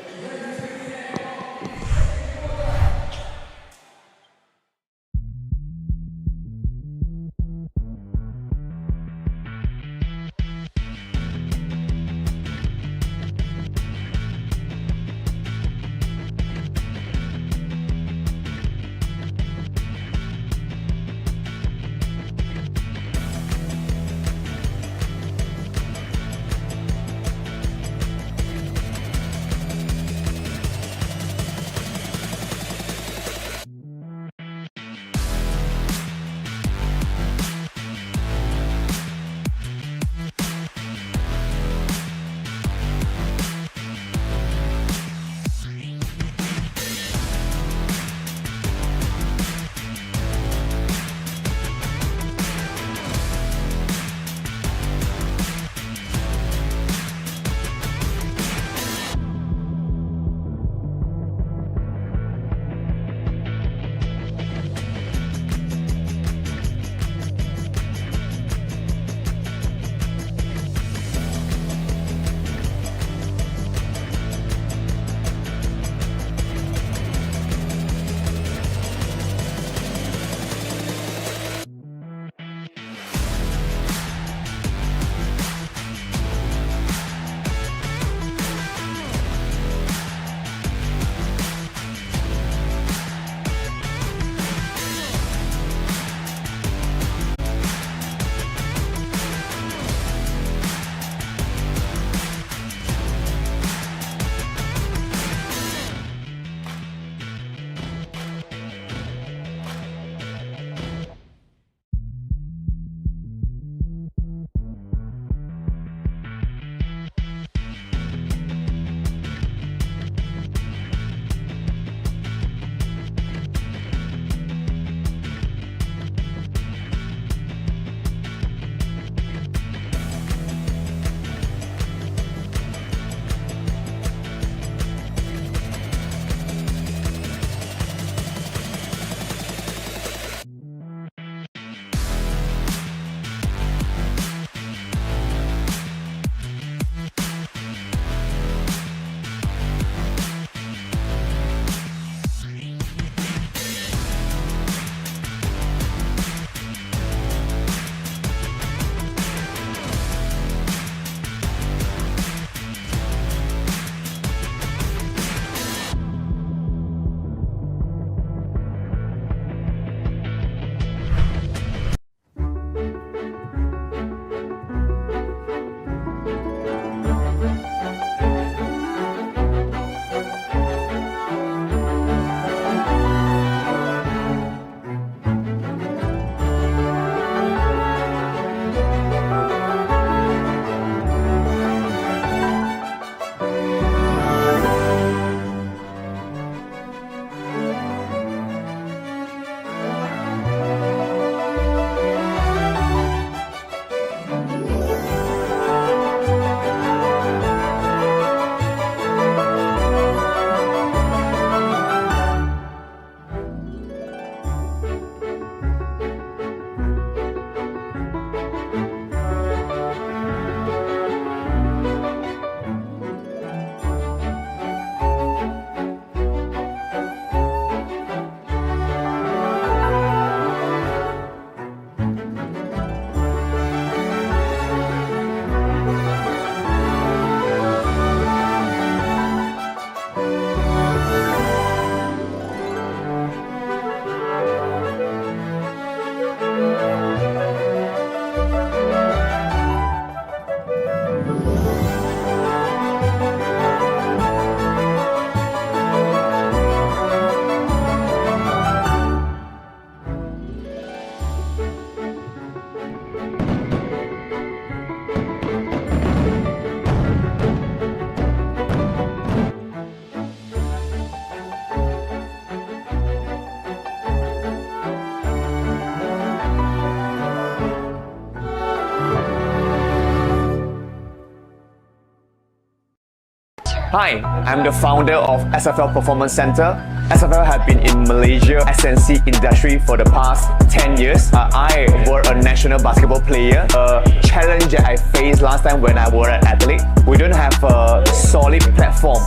Hi, I'm the founder of SFL Performance Center. SFL have been in Malaysia SNC industry for the past 10 years. I was a national basketball player. A challenge that I faced last time when I was an athlete, we don't have a solid platform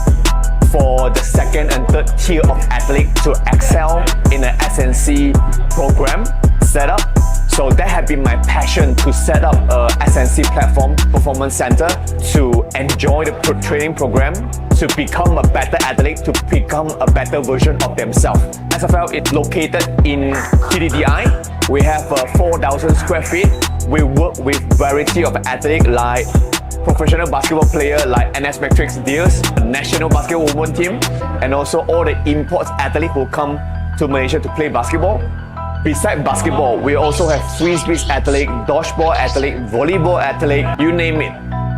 for the second and third tier of athlete to excel in an SNC program setup. So that had been my passion to set up a SNC platform performance center to enjoy the training program, to become a better athlete, to become a better version of themselves. SFL is located in TDDI. We have 4,000 square feet. We work with variety of athletes like professional basketball player like NS Matrix Deals, the national basketball women team, and also all the imports athletes who come to Malaysia to play basketball. Besides basketball, we also have frisbee athlete, dodgeball athlete, volleyball athlete, you name it.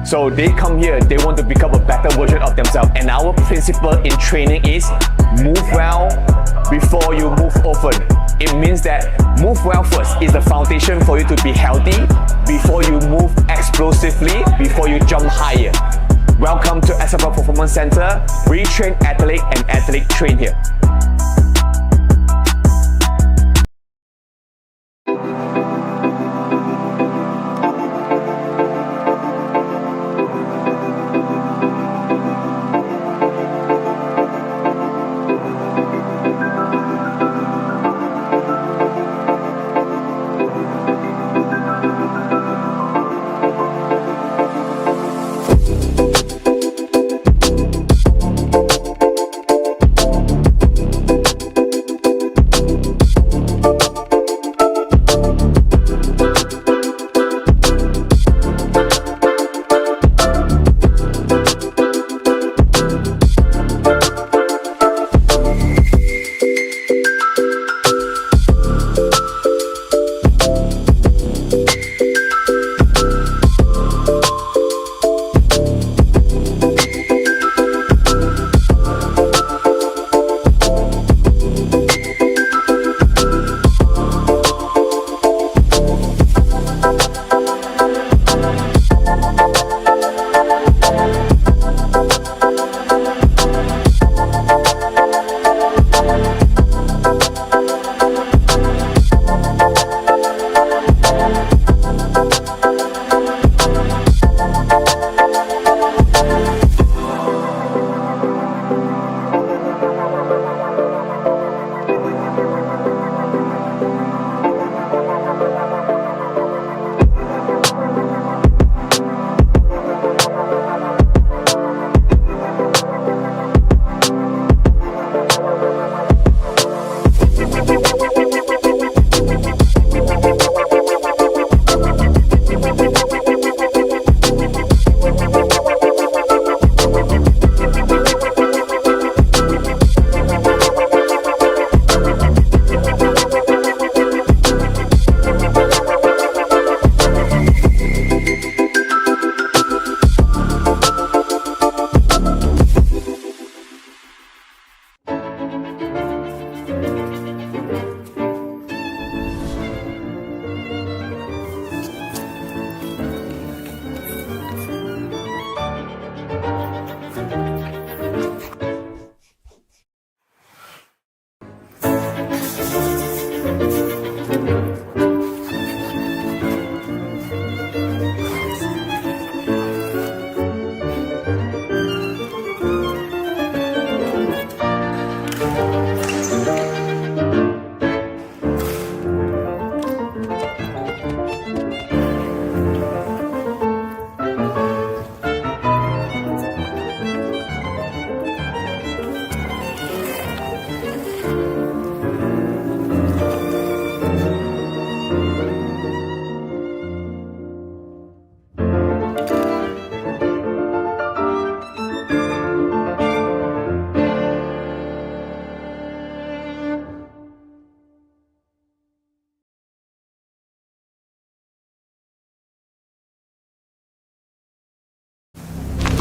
So they come here, they want to become a better version of themselves. And our principle in training is move well before you move often. It means that move well first is the foundation for you to be healthy before you move explosively, before you jump higher. Welcome to SFL Performance Center. We train athlete and athlete train here.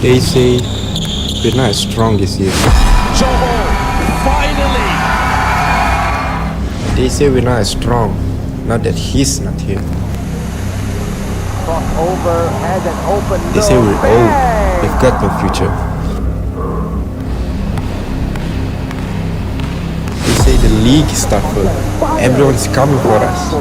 They say we're not as strong this year. Johor, finally! They say we're not as strong, not that he's not here. Crossover has an open They say we're old, we've got no future. say the league is tougher. Everyone's coming for us.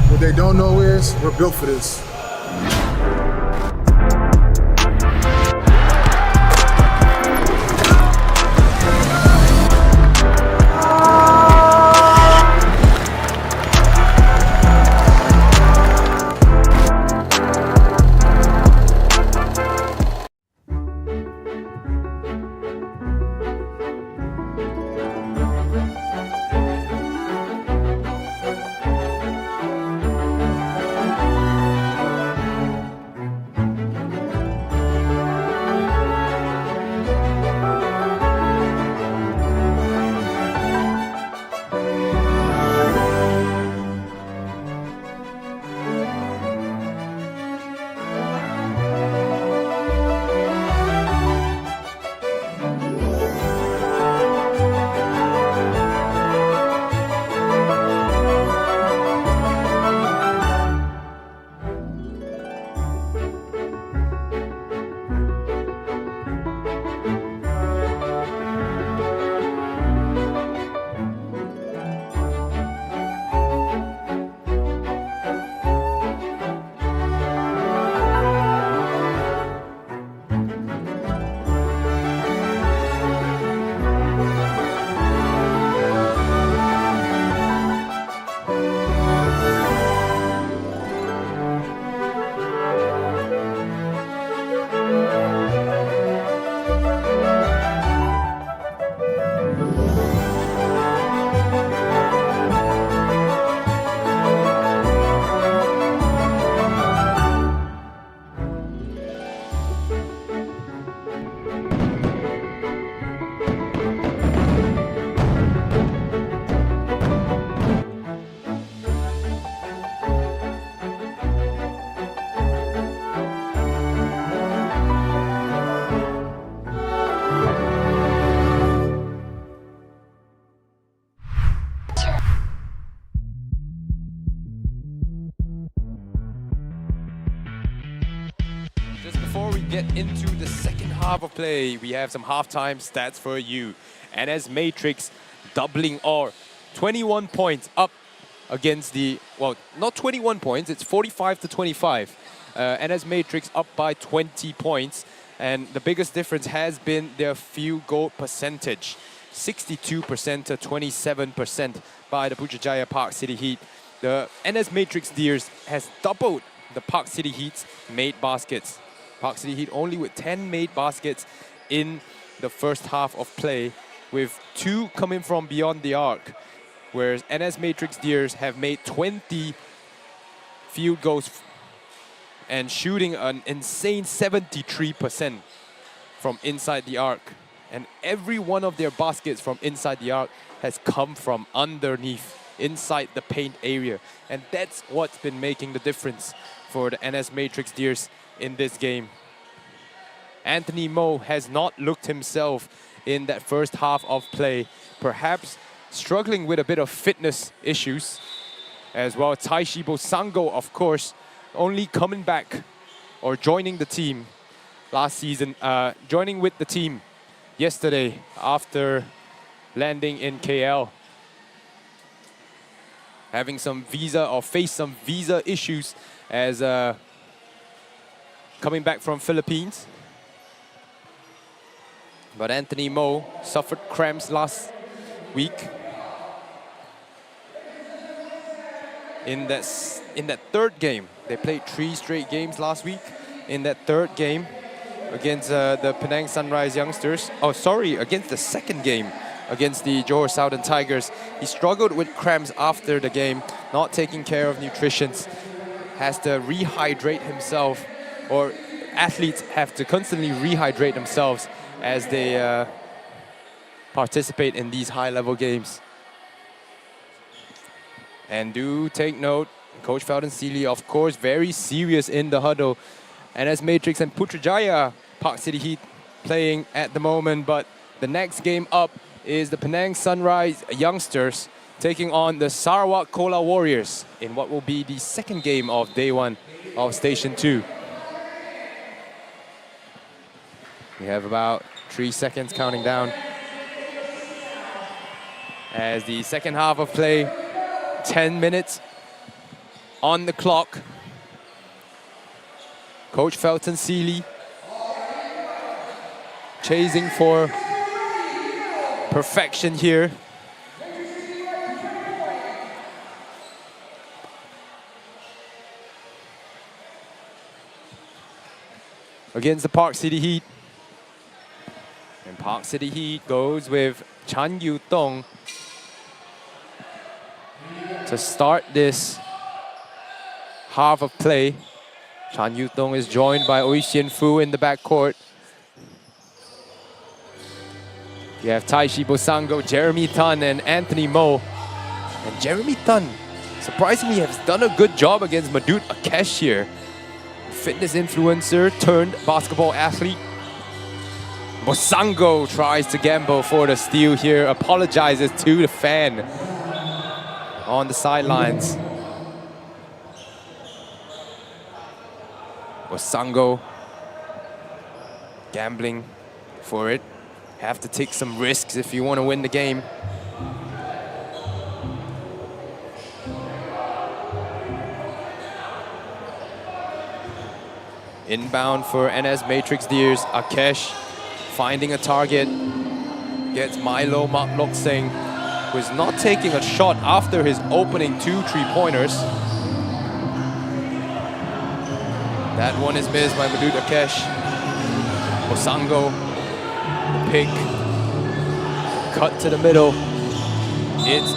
What they don't know is we're built for this. Just before we get into the second half of play, we have some halftime stats for you. NS Matrix doubling or 21 points up against the, well, not 21 points, it's 45 to 25. NS Matrix up by 20 points, and the biggest difference has been their field goal percentage. 62% to 27% by the Putrajaya Parkcity Heat. The NS Matrix Deers has doubled the Parkcity Heat's made baskets. Parkcity Heat only with 10 made baskets in the first half of play, with 2 coming from beyond the arc, whereas NS Matrix Deers have made 20 field goals and shooting an insane 73% from inside the arc. And every one of their baskets from inside the arc has come from underneath, inside the paint area. And that's what's been making the difference for the NS Matrix Deers in this game. Anthony Mo has not looked himself in that first half of play, perhaps struggling with a bit of fitness issues as well. Taishibo Sango, of course, only coming back or joining the team last season, joining with the team yesterday after landing in KL. Having some visa or face some visa issues as coming back from Philippines. But Anthony Mo suffered cramps last week. In that third game, they played 3 straight games last week. In that third game against the Penang Sunrise Youngsters, against the second game against the Johor Southern Tigers, he struggled with cramps after the game, not taking care of nutrition, has to rehydrate himself, or athletes have to constantly rehydrate themselves as they participate in these high-level games. And do take note, Coach Felton Seeley, of course, very serious in the huddle. NS Matrix and Putrajaya Parkcity Heat playing at the moment, but the next game up is the Penang Sunrise Youngsters taking on the Sarawak Kola Warriors in what will be the second game of day 1 of Station 2. We have about 3 seconds counting down. As the second half of play, 10 minutes on the clock. Coach Felton Seeley chasing for perfection here. Against the Park City Heat. And Park City Heat goes with Chan Yu Tong to start this half of play. Chan Yu Tong is joined by Oi Xian Fu in the backcourt. You have Taishi Bosango, Jeremy Tan, and Anthony Mo. And Jeremy Tan, surprisingly, has done a good job against Madud Akesh here. Fitness influencer turned basketball athlete. Bosango tries to gamble for the steal here, apologizes to the fan on the sidelines. Bosango gambling for it. Have to take some risks if you want to win the game. Inbound for NS Matrix Deers. Akesh finding a target. Gets Milo Maklok Singh, who is not taking a shot after his opening 2 3-pointers. That one is missed by Madud Akesh. Bosango, the pick. Cut to the middle. It's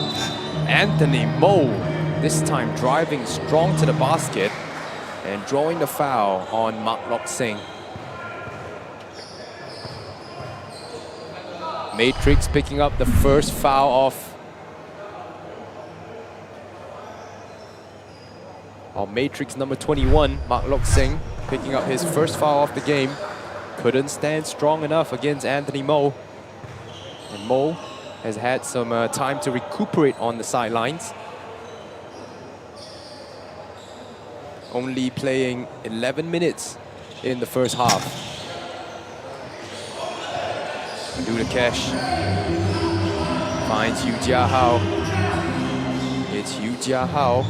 Anthony Mo, this time driving strong to the basket and drawing the foul on Maklok Singh. Matrix picking up the first foul off. Matrix number 21, Maklok Singh, picking up his first foul off the game. Couldn't stand strong enough against Anthony Mo. And Mo has had some time to recuperate on the sidelines. Only playing 11 minutes in the first half. Madud Akesh finds Yu Jia Hao. It's Yu Jia Hao.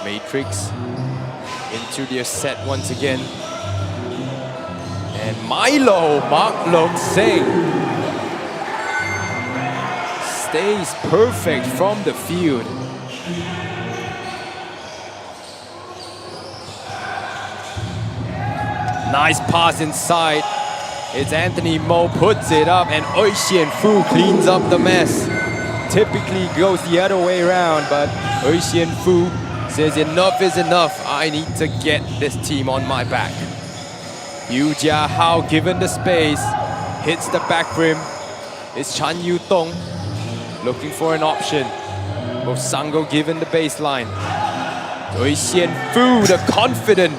Matrix into their set once again. And Milo Maklok Singh stays perfect from the field. Nice pass inside. It's Anthony Mo puts it up and Oi Xian Fu cleans up the mess. Typically goes the other way around, but Oi Xian Fu says enough is enough. I need to get this team on my back. Yu Jia Hao given the space, hits the back rim. It's Chan Yu Tong looking for an option. Bosango given the baseline. Oi Xian Fu, the confident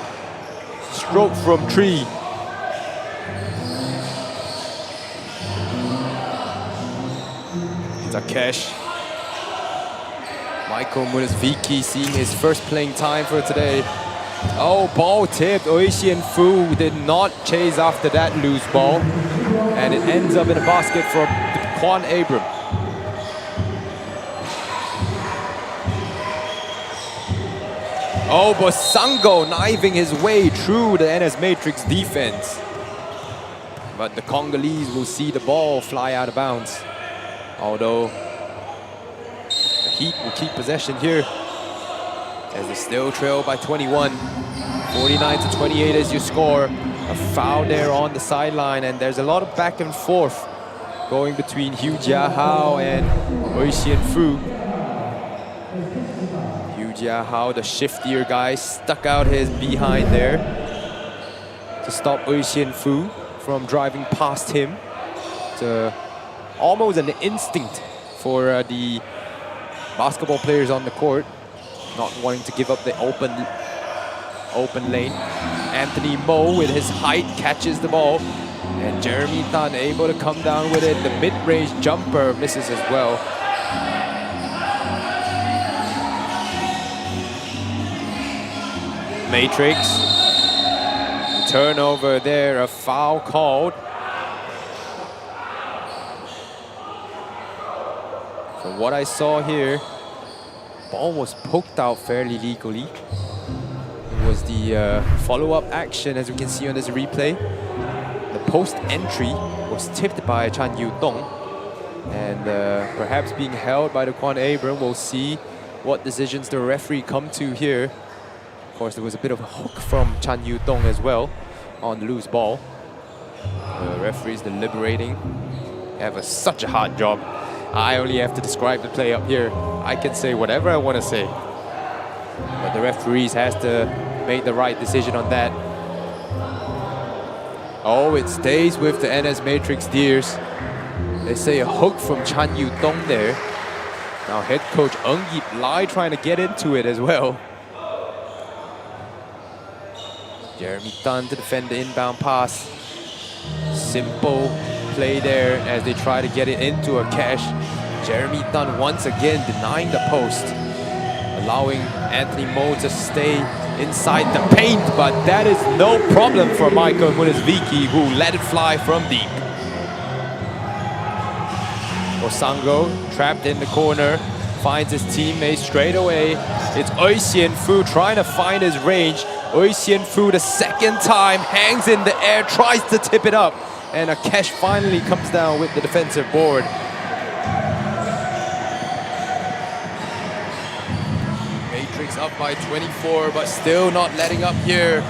stroke from 3. Akesh. Michael Munasviki seeing his first playing time for today. Oh, ball tipped. Oi Xian Fu did not chase after that loose ball. And it ends up in a basket for Quan Abram. Oh, Bosango knifing his way through the NS Matrix defense. But the Congolese will see the ball fly out of bounds. Although the Heat will keep possession here as they still trail by 21. 49-28 as you score. A foul there on the sideline, and there's a lot of back and forth going between Yu Jia Hao and Oi Xian Fu. Yu Jia Hao, the shiftier guy, stuck out his behind there to stop Oi Xian Fu from driving past him. To almost an instinct for the basketball players on the court, not wanting to give up the open lane. Anthony Mo with his height catches the ball, and Jeremy Tan able to come down with it. The mid-range jumper misses as well. Matrix, turnover there, a foul called From what I saw here, ball was poked out fairly legally. It was the follow-up action, as we can see on this replay. The post entry was tipped by Chan Yu-tong, and perhaps being held by the Kwan Abram. We'll see what decisions the referee come to here. Of course, there was a bit of a hook from Chan Yu-tong as well on the loose ball. The referee's deliberating. They have such a hard job. I only have to describe the play up here. I can say whatever I want to say, but the referees has to make the right decision on that. Oh, it stays with the NS Matrix Deers. They say a hook from Chan Yu-tong there. Now head coach Ng Yip Lai trying to get into it as well. Jeremy Tan to defend the inbound pass. Simple play there as they try to get it into a cash. Jeremy Tan once again denying the post, allowing Anthony Mo to stay inside the paint, but that is no problem for Michael Munizviki, who let it fly from deep. Osango trapped in the corner, finds his teammate straight away. It's Oi Sien Fu trying to find his range. Oi Sien Fu the second time, hangs in the air, tries to tip it up, and a cash finally comes down with the defensive board. Matrix up by 24, but still not letting up here.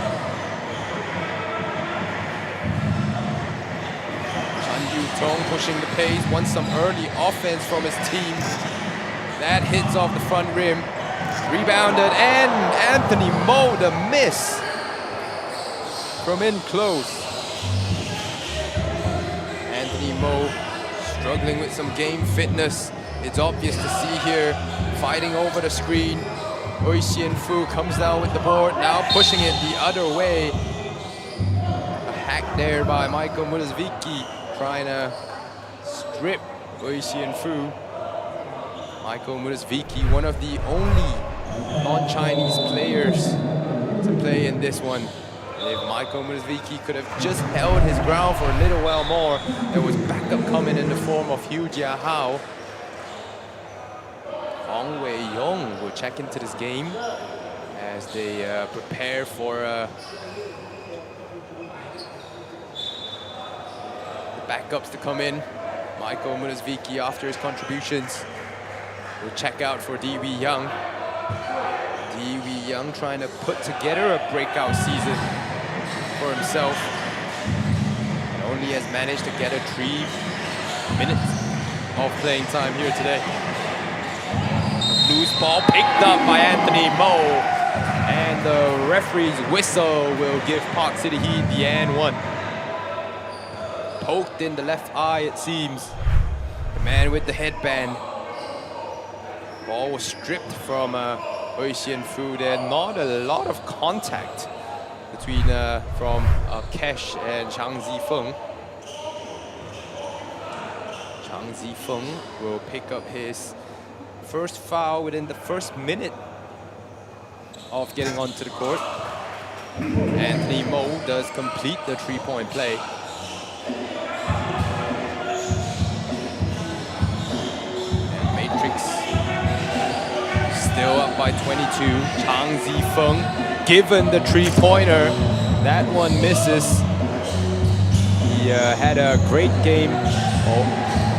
Chan Yu-tong pushing the pace, wants some early offense from his team. That hits off the front rim. Rebounded, and Anthony Mo the miss from in close. Anthony Mo struggling with some game fitness. It's obvious to see here, fighting over the screen. Oi Sien Fu comes down with the board, now pushing it the other way. A hack there by Michael Munizviki, trying to strip Oi Sien Fu. Michael Munizviki, one of the only non-Chinese players to play in this one. And if Michael Munizviki could have just held his ground for a little while more, there was backup coming in the form of Hu Jia Hao. Hong Wei Yong will check into this game as they prepare for the backups to come in. Michael Munizviki, after his contributions, will check out for Di Wei Young. Di Wei Young trying to put together a breakout season for himself, and only has managed to get a 3 minutes of playing time here today. Loose ball picked up by Anthony Mo, and the referee's whistle will give Park City Heat the and one. Poked in the left eye, it seems. The man with the headband. Ball was stripped from Oi Sien Fu there. Not a lot of contact between from Kesh and Chang Zifeng. Chang Zifeng will pick up his first foul within the first minute of getting onto the court. Anthony Mo does complete the three-point play. And Matrix still up by 22. Chang Zifeng given the three-pointer. That one misses. He had a great game,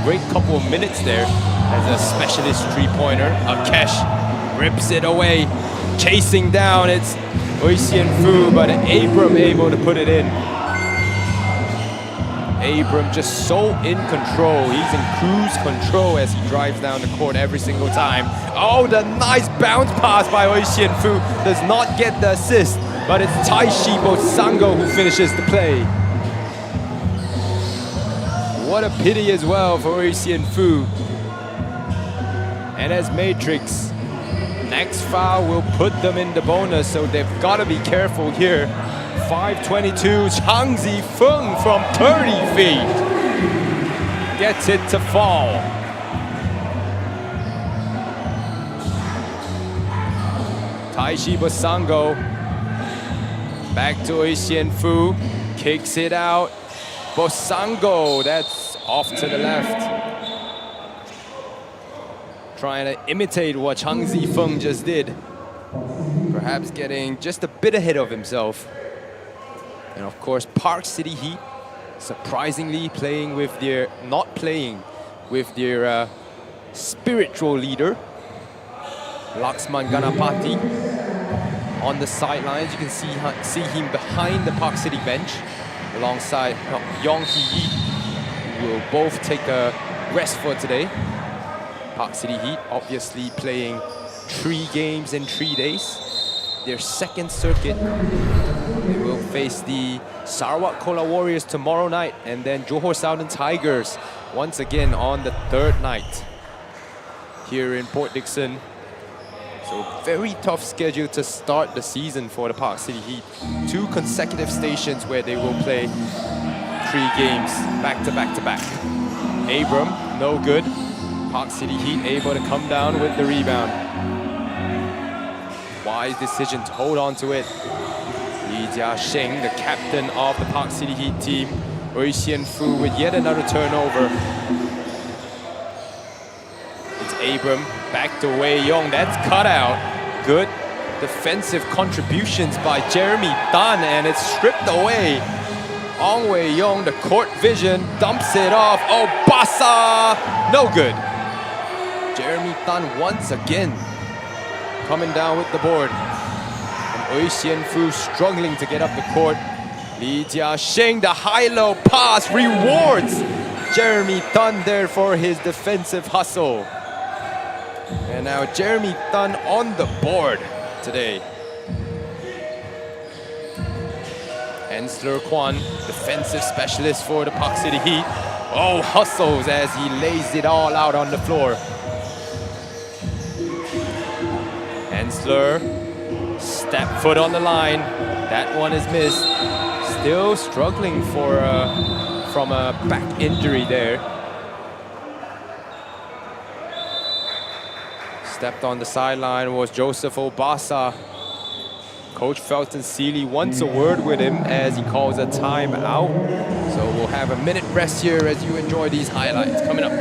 great couple of minutes there as a specialist three-pointer. Akesh rips it away, chasing down. It's Oi Sien Fu, but Abram able to put it in. Abram just so in control. He's in cruise control as he drives down the court every single time. Oh, the nice bounce pass by Oi Sien Fu does not get the assist, but it's Taishi Bosango who finishes the play. What a pity as well for Oi Sien Fu. And as Matrix, next foul will put them in the bonus, so they've got to be careful here. 5:22, Chang Zifeng from 30 feet gets it to fall. Taishi Bosango back to Oi Sien Fu, kicks it out. Bosango, that's off to the left. trying to imitate what Chang Zifeng just did. Perhaps getting just a bit ahead of himself. And of course, Park City Heat surprisingly not playing with their spiritual leader, Laxman Ganapati. On the sidelines, you can see him behind the Park City bench, alongside Yong Hee Yi, who will both take a rest for today. Park City Heat obviously playing 3 games in 3 days. Their second circuit. They will face the Sarawak Kola Warriors tomorrow night, and then Johor Southern Tigers once again on the 3rd night here in Port Dickson. So very tough schedule to start the season for the Park City Heat. 2 consecutive stations where they will play 3 games back to back to back. Abram, no good. Park City Heat able to come down with the rebound. Wise decision to hold on to it. Li Jiasheng, the captain of the Park City Heat team. Ui Xianfu with yet another turnover. It's Abram, back to Wei Yong, that's cut out. Good defensive contributions by Jeremy Tan, and it's stripped away. Ong Wei Yong, the court vision, dumps it off. Oh, Basa! No good. Jeremy Tan once again coming down with the board. And Ui Xianfu struggling to get up the court. Li Jiasheng, the high-low pass rewards Jeremy Tan there for his defensive hustle. And now Jeremy Tan on the board today. Ensler Kwan, defensive specialist for the Park City Heat. Oh, hustles as he lays it all out on the floor. Ensler, step foot on the line. That one is missed. Still struggling from a back injury there. Stepped on the sideline was Joseph Obasa. Coach Felton Seeley wants a word with him as he calls a timeout. So we'll have a minute rest here as you enjoy these highlights coming up.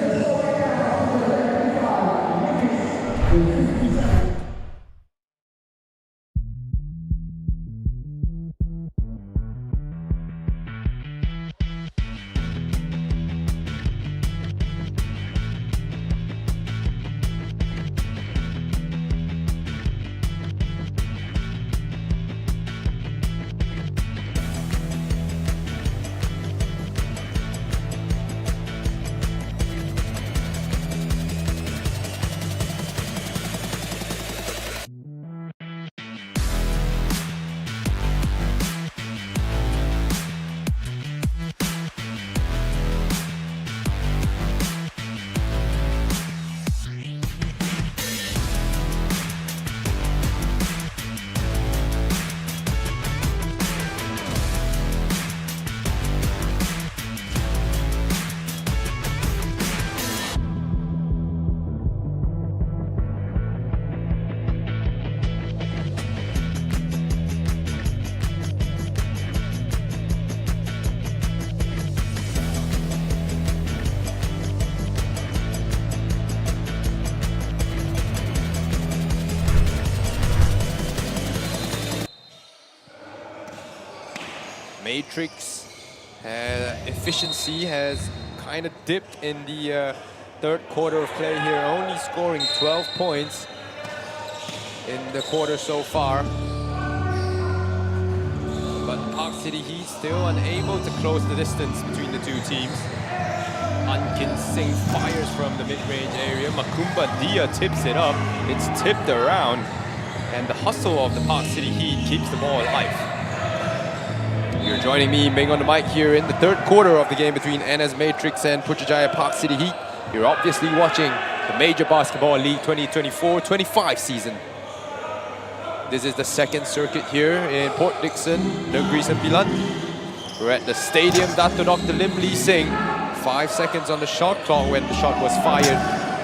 Matrix efficiency has kind of dipped in the 3rd quarter of play here, only scoring 12 points in the quarter so far. But Park City Heat still unable to close the distance between the 2 teams. Ankin Singh fires from the mid-range area. Makumba Dia tips it up. It's tipped around. And the hustle of the Park City Heat keeps the ball alive. You're joining me, Ming, on the mic here in the 3rd quarter of the game between NS Matrix and Putrajaya Park City Heat. You're obviously watching the Major Basketball League 2024-25 season. This is the 2nd circuit here in Port Dickson, Negeri Sembilan. We're at the stadium, Dr. Lim Lee Sing. 5 seconds on the shot clock when the shot was fired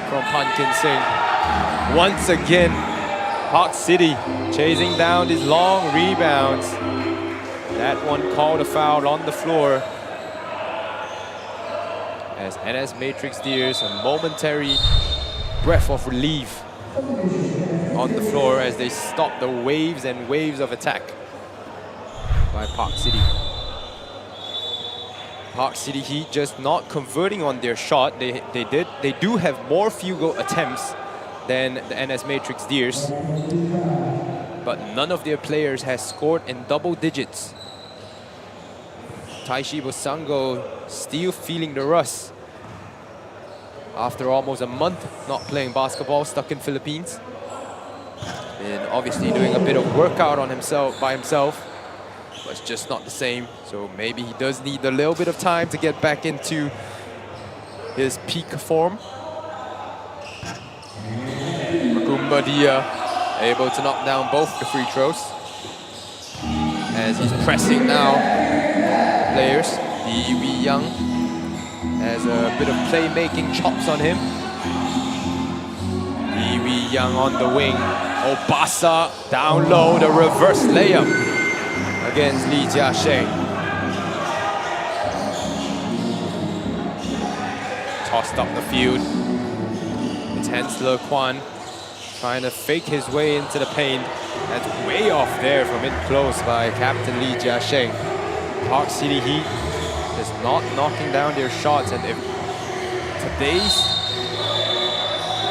from Pankin Singh. Once again, Park City chasing down these long rebounds. That one called a foul on the floor as NS Matrix deals a momentary breath of relief on the floor as they stop the waves and waves of attack by Park City. Park City Heat just not converting on their shot. They do have more field goal attempts than the NS Matrix Deers, but none of their players has scored in double digits. Taishi Bosango still feeling the rust after almost a month not playing basketball, stuck in Philippines. And obviously doing a bit of workout on himself by himself, but it's just not the same. So maybe he does need a little bit of time to get back into his peak form. Makumbadia able to knock down both the free throws as he's pressing now players. Li Young has a bit of playmaking chops on him. Li Young on the wing. Obasa down low, the reverse layup against Li Jiasheng. Tossed up the field. It's Hensler Kwan trying to fake his way into the paint. That's way off there from in close by Captain Li Jiasheng. Park City Heat just not knocking down their shots, and if today's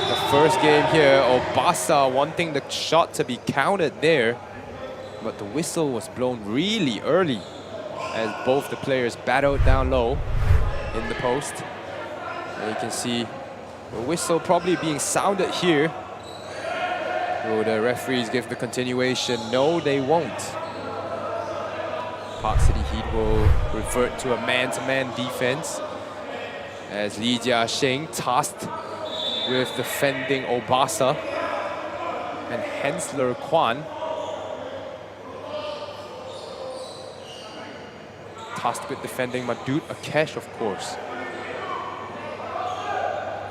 the first game here, Obasa wanting the shot to be counted there, but the whistle was blown really early as both the players battled down low in the post. And you can see the whistle probably being sounded here. Will the referees give the continuation? No, they won't. Park City Heat will revert to a man-to-man defense as Li Jiasheng tasked with defending Obasa, and Hensler Kwan tasked with defending Madut Akesh, of course.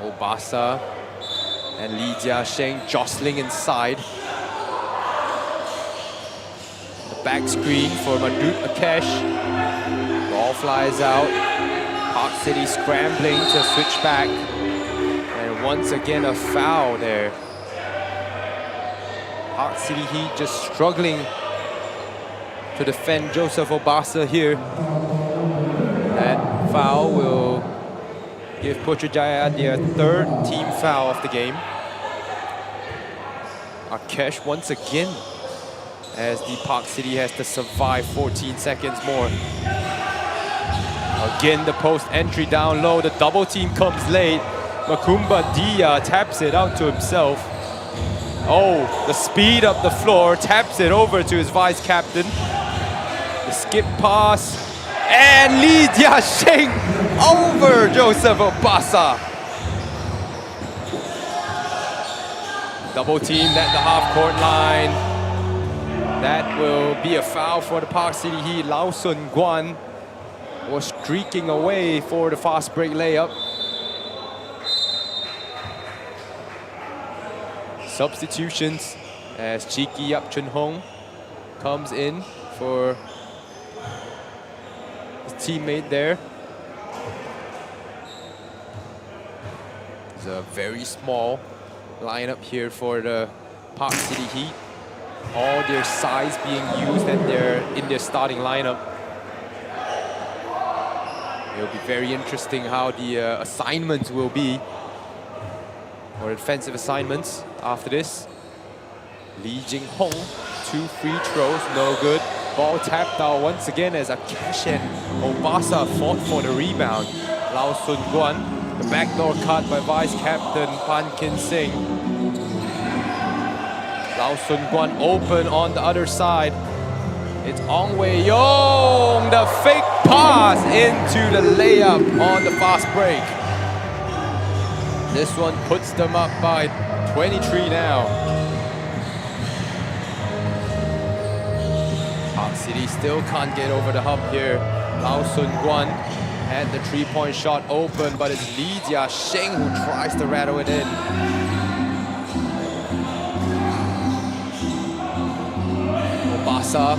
Obasa and Li Jiasheng jostling inside. Back screen for Madut Akesh. Ball flies out. Park City scrambling to switch back. And once again a foul there. Park City Heat just struggling to defend Joseph Obasa here. That foul will give Putrajaya their third team foul of the game. Akesh once again, as the Park City has to survive 14 seconds more. Again, the post entry down low. The double team comes late. Makumba Dia taps it out to himself. Oh, the speed up the floor, taps it over to his vice captain. The skip pass, and Li Jiasheng over Joseph Obasa. Double teamed at the half-court line. That will be a foul for the Park City Heat. Lau Sun Guan was streaking away for the fast break layup. Substitutions as Cheeky Yap Chun Hong comes in for his teammate there. It's a very small lineup here for the Park City Heat. All their size being used in their starting lineup. It'll be very interesting how the assignments will be, or defensive assignments after this. Lee Jing Hong, 2 free throws, no good. Ball tapped out once again as Akesh and Obasa fought for the rebound. Lau Sun Guan, the backdoor cut by Vice Captain Pan Kin Singh. Lau Sun Guan open on the other side. It's Ong Wei Yong, the fake pass into the layup on the fast break. This one puts them up by 23 now. Park City still can't get over the hump here. Lau Sun Guan had the three-point shot open, but it's Li Jiasheng who tries to rattle it in. Obasa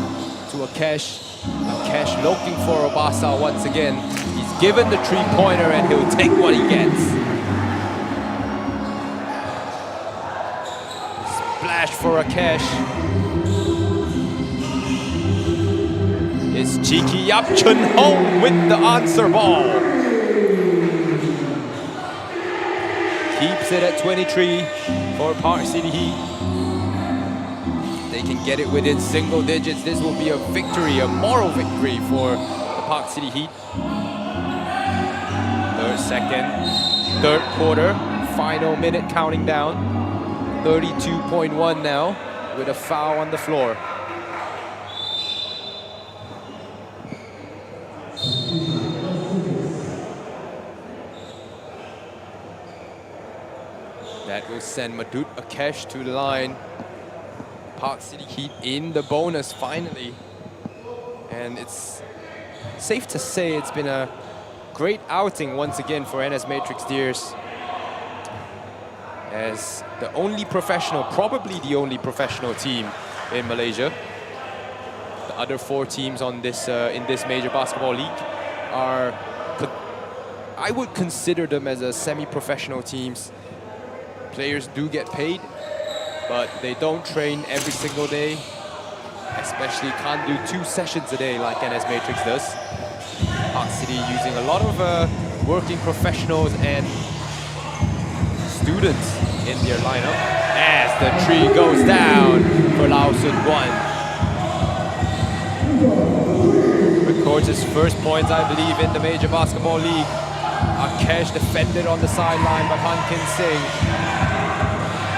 to Akesh. Akesh looking for Obasa once again. He's given the three-pointer and he'll take what he gets. flash for Akesh. It's cheeky Yap Chun Hong with the answer ball. Keeps it at 23 for Park City Heat. They can get it within single digits. This will be a victory, a moral victory for the Park City Heat. Third quarter, final minute counting down. 32.1 now with a foul on the floor. That will send Madut Akesh to the line. Park City Heat in the bonus finally. And it's safe to say it's been a great outing once again for NS Matrix Deers. As the only professional, probably the only professional team in Malaysia. The other 4 teams on this in this major basketball league are, I would consider them as a semi-professional teams. Players do get paid, but they don't train every single day. Especially can't do 2 sessions a day like NS Matrix does. Park City using a lot of working professionals and students in their lineup. As the tree goes down for Lao Sun Guan. Records his first points, I believe, in the major basketball league. Akesh defended on the sideline by Pankin Singh.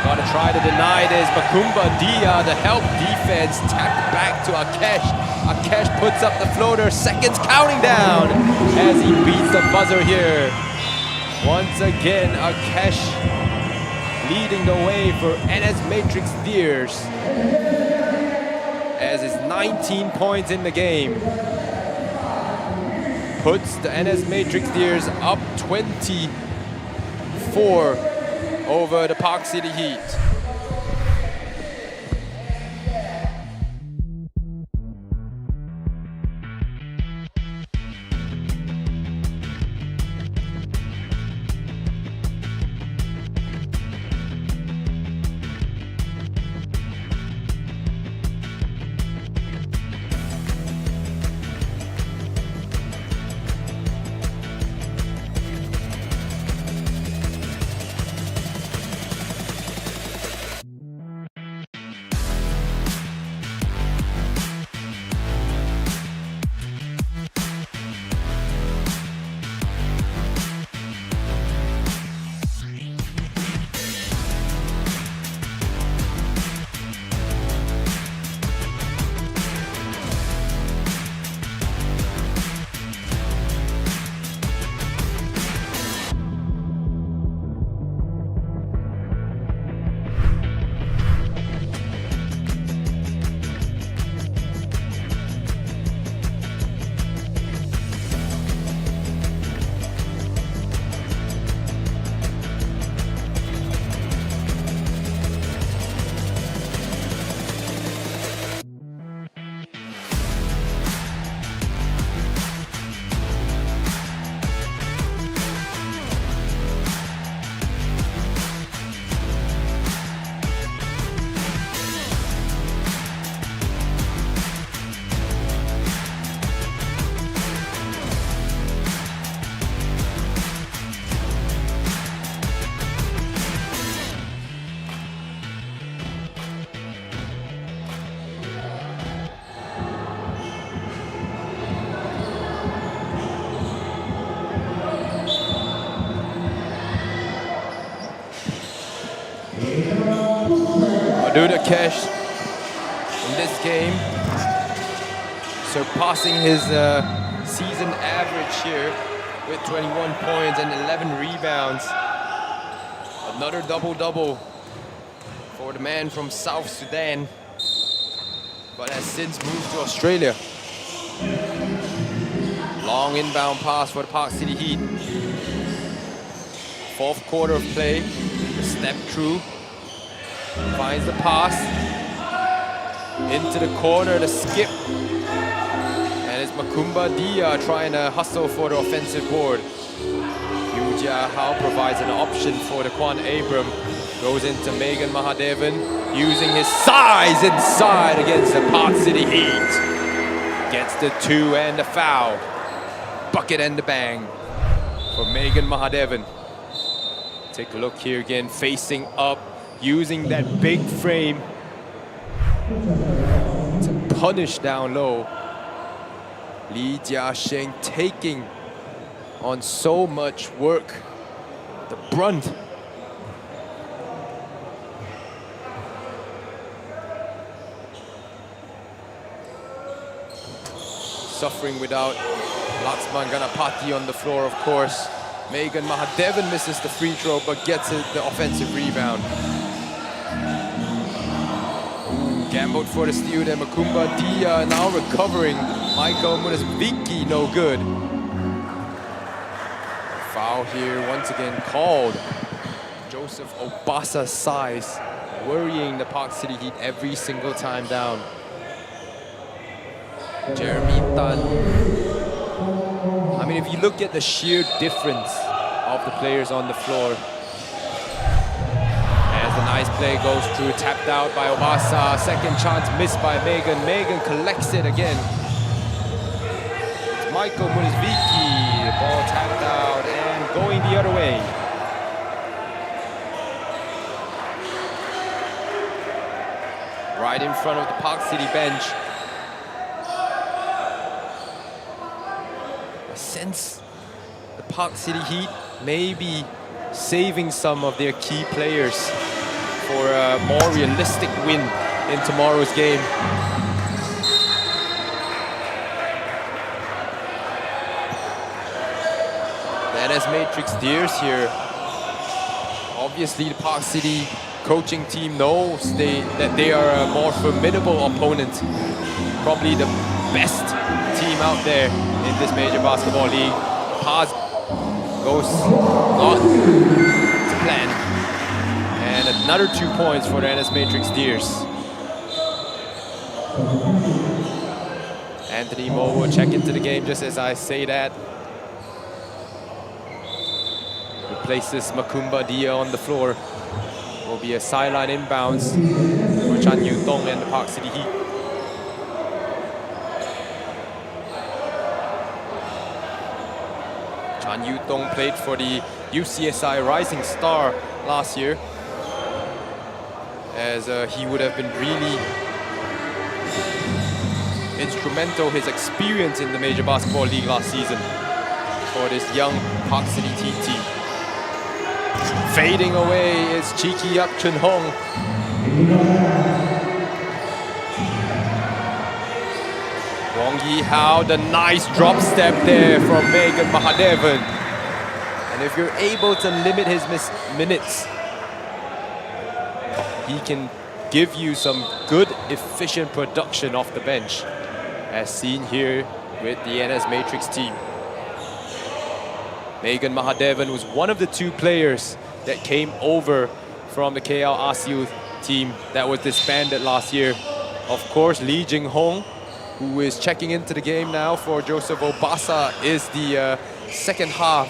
Gotta try to deny this. Makumba Dia, the help defense, tapped back to Akesh. Akesh puts up the floater, seconds counting down as he beats the buzzer here. Once again, Akesh leading the way for NS Matrix Deers. As it's 19 points in the game. Puts the NS Matrix Deers up 24 over the Park City Heat. Madut Akesh in this game, surpassing his season average here with 21 points and 11 rebounds. Another double-double for the man from South Sudan, but has since moved to Australia. Long inbound pass for the Park City Heat. 4th quarter of play, the step through. Finds the pass into the corner, the skip, and it's Makumba Dia trying to hustle for the offensive board. Yu Jia Hao provides an option for the Kwan Abram. Goes into Megan Mahadevan, using his size inside against the Park City Heat. Gets the 2 and the foul. Bucket and the bang for Megan Mahadevan. Take a look here again, facing up, using that big frame to punish down low. Li Jiasheng taking on so much work, the brunt. Suffering without Laxman Ganapati on the floor, of course. Megan Mahadevan misses the free throw but gets the offensive rebound. Gambled for the steal there, Makumba Dia now recovering. Michael Munasviki, no good. Foul here once again called. Joseph Obasa's size, worrying the Park City Heat every single time down. Jeremy Tan. I mean, if you look at the sheer difference of the players on the floor. As the nice play goes through, tapped out by Obasa. Second chance missed by Megan. Megan collects it again. It's Michael Munizviki. The ball tapped out and going the other way. Right in front of the Park City bench. I sense the Park City Heat may be saving some of their key players for a more realistic win in tomorrow's game. The NS Matrix Deers here. Obviously the Park City coaching team knows that they are a more formidable opponent. Probably the best team out there in this major basketball league. Pass goes not to plan. And another 2 points for the NS Matrix Deers. Anthony Mo will check into the game just as I say that. Replaces Makumba Dia on the floor. Will be a sideline inbounds for Chan Yu Tong and the Park City Heat. Chan Yu Tong played for the UCSI Rising Star last year, as he would have been really instrumental, his experience in the Major Basketball League last season for this young Park City team. Fading away is Cheeky Up Chun Hong. Wong Yi Hao, the nice drop step there from Megan Mahadevan. And if you're able to limit his minutes, he can give you some good, efficient production off the bench, as seen here with the NS Matrix team. Megan Mahadevan was one of the 2 players that came over from the KL RCU team that was disbanded last year. Of course, Lee Jing Hong, who is checking into the game now for Joseph Obasa, is the second half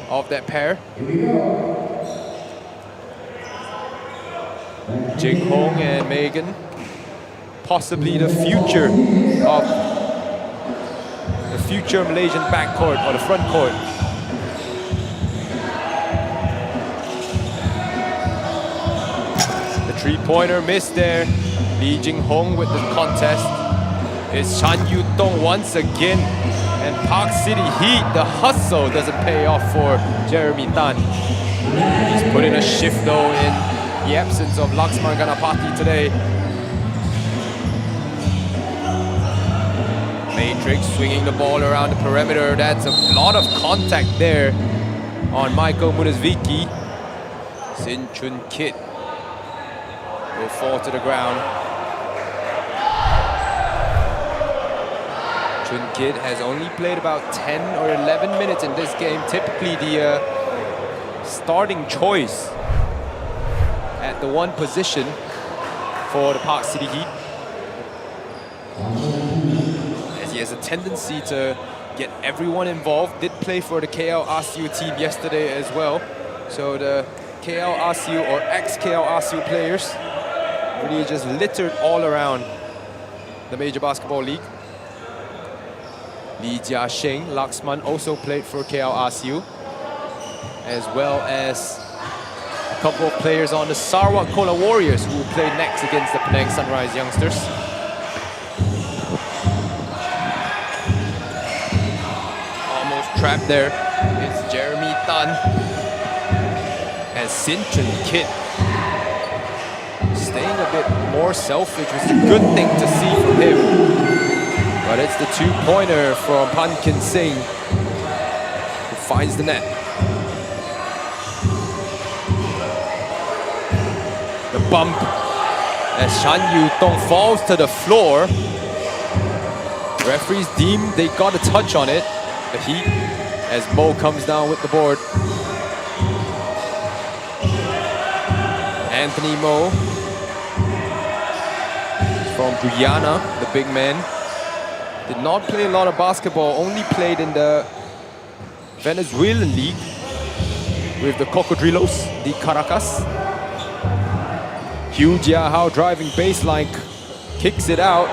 of that pair. Jing Hong and Megan, possibly the future of the future Malaysian backcourt or the front court. Three-pointer missed there. Li Jing Hong with the contest. It's Chan Yu Tong once again. And Park City Heat, the hustle doesn't pay off for Jeremy Tan. He's put in a shift though in the absence of Laxman Ganapati today. Matrix swinging the ball around the perimeter. That's a lot of contact there on Michael Munasviki. Sin Chun Kit will fall to the ground. Chun Kid has only played about 10 or 11 minutes in this game. Typically the starting choice at the 1 position for the Park City Heat, as he has a tendency to get everyone involved. Did play for the KL RCU team yesterday as well. So the KL RCU or ex-KL RCU players. Really just littered all around the Major Basketball League. Li Jiasheng, Laxman also played for KL RCU, as well as a couple of players on the Sarawak Kola Warriors who will play next against the Penang Sunrise Youngsters. Almost trapped there. It's Jeremy Tan and Sinchon Kit staying a bit more selfish, which is a good thing to see from him. But it's the two-pointer from Pankin Singh who finds the net. The bump as Shan Yu Tong falls to the floor. Referees deem they got a touch on it. The Heat as Mo comes down with the board. Anthony Mo from Guyana, the big man. Did not play a lot of basketball, only played in the Venezuelan league with the Cocodrilos de Caracas. Hugh Jiahao driving baseline, kicks it out.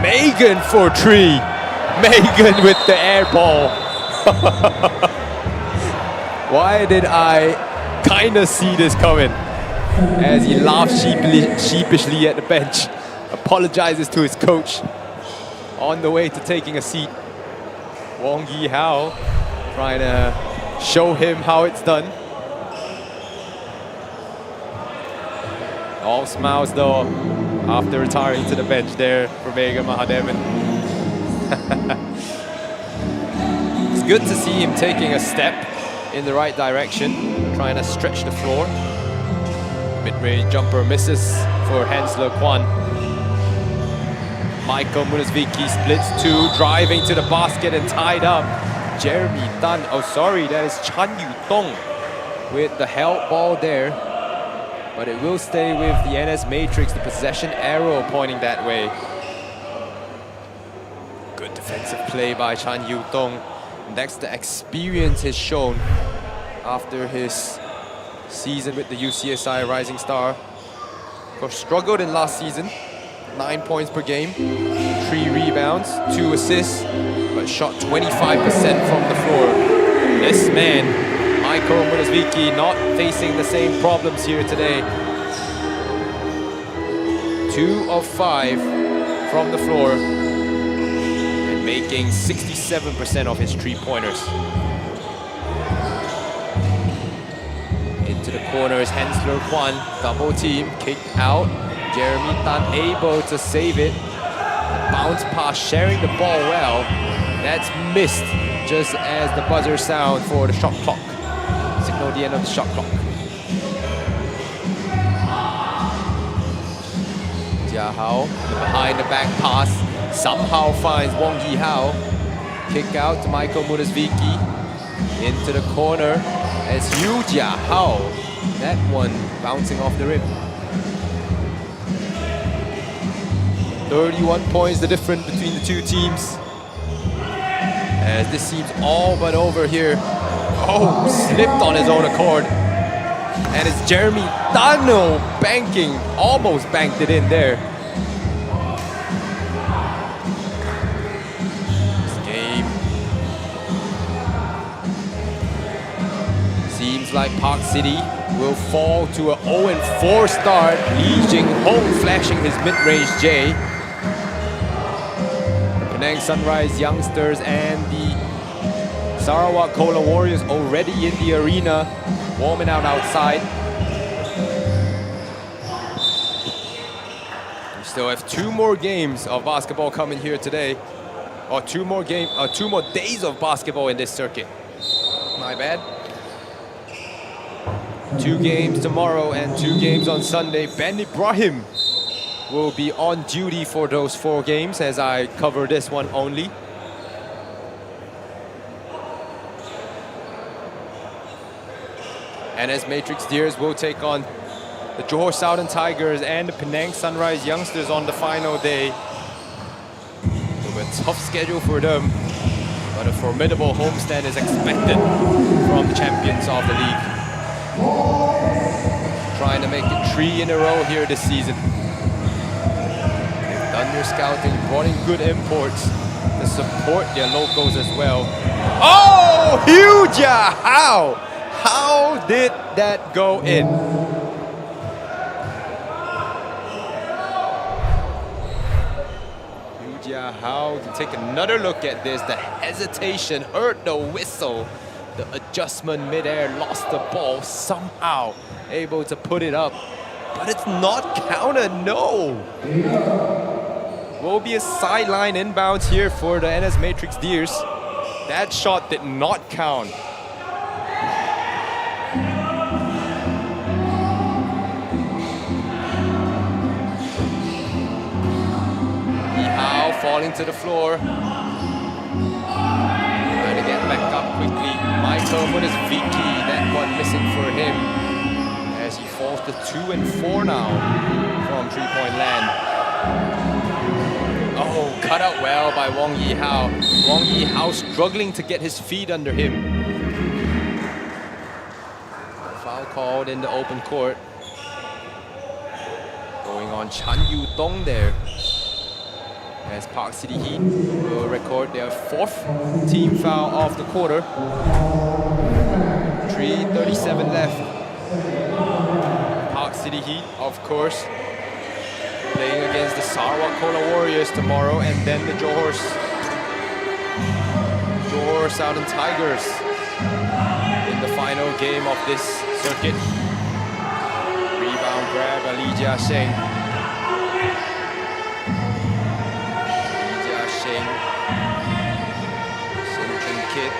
Megan for three. Megan with the air ball. Why did I kind of see this coming? As he laughs sheepishly at the bench, apologizes to his coach on the way to taking a seat. Wong Yi Hao trying to show him how it's done. All smiles though after retiring to the bench there for Megan Mahadevan. It's good to see him taking a step in the right direction, trying to stretch the floor. Mid-range jumper misses for Hansler Kwan. Michael Munasviki splits two, driving to the basket and tied up. Jeremy Tan, oh sorry, that is Chan Yu Tong with the help ball there. But it will stay with the NS Matrix, the possession arrow pointing that way. Good defensive play by Chan Yu Tong. And that's the experience he's shown after his season with the UCSI Rising Star. Of course, struggled in last season. 9 points per game, 3 rebounds, 2 assists, but shot 25% from the floor. This man, Michael Munasviki, not facing the same problems here today. 2 of 5 from the floor and making 67% of his 3-pointers. Into the corners, Hansler Kwan, double team, kicked out. Jeremy Tan able to save it. Bounce pass, sharing the ball well. That's missed just as the buzzer sound for the shot clock. Signal the end of the shot clock. Jia Hao, behind the back pass, somehow finds Wong Yi Hao. Kick out to Michael Munasviki. Into the corner as Yu Jia Hao. That one bouncing off the rim. 31 points the difference between the two teams. As this seems all but over here. Oh, slipped on his own accord. And it's Jeremy Tano banking, almost banked it in there. This game seems like Park City will fall to an 0-4 start. Li Jing-hong flashing his mid-range J. Penang Sunrise Youngsters and the Sarawak Kola Warriors already in the arena, warming out outside. We still have 2 more games of basketball coming here today, or 2 more days of basketball in this circuit. My bad. 2 games tomorrow and 2 games on Sunday. Ben Ibrahim will be on duty for those 4 games as I cover this one only. NS Matrix Deers will take on the Johor Southern Tigers and the Penang Sunrise Youngsters on the final day. It'll be a tough schedule for them, but a formidable homestand is expected from the champions of the league. make it 3 in a row here this season. They've done their scouting, brought in good imports to support their locals as well. Oh, huge! How did that go in? How to take another look at this. The hesitation, heard the whistle. The adjustment midair, lost the ball, somehow able to put it up. But it's not counted, no. Will be a sideline inbounds here for the NS Matrix Deers. That shot did not count. Falling to the floor. Trying to get back up quickly. Michael Munisviki, that one missing for him. As he falls to 2 and 4 now from 3-point land. Oh, cut out well by Wong Yi-hao. Wong Yi-hao struggling to get his feet under him. Foul called in the open court. Going on Chan Yu-dong there. As Park City Heat will record their 4th team foul of the quarter. 3:37 left. Park City Heat, of course, playing against the Sarawak Warriors tomorrow, and then the Johor Southern Tigers in the final game of this circuit. Rebound grab, Li Jiasheng. Kid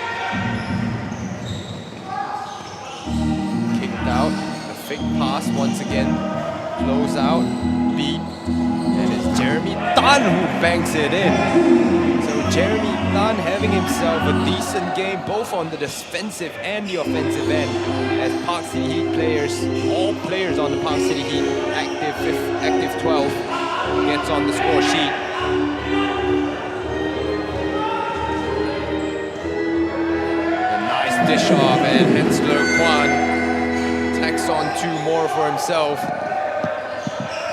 kicked out, a fake pass once again, close out, beat, and it's Jeremy Tan who banks it in. So Jeremy Tan having himself a decent game both on the defensive and the offensive end, as Park City Heat players, all players on the Park City Heat, active 12, gets on the score sheet. Dish off, and Hensler Kwan tacks on 2 more for himself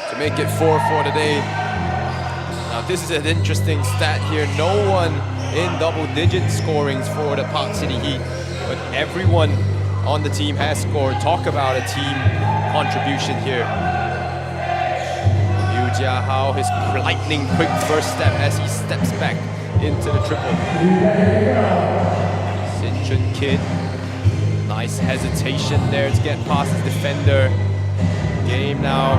to make it 4 for the day. Now this is an interesting stat here. No one in double-digit scorings for the Park City Heat, but everyone on the team has scored. Talk about a team contribution here. Liu Jiahao, his lightning quick first step as he steps back into the triple. Kid, nice hesitation there to get past his defender. Game now,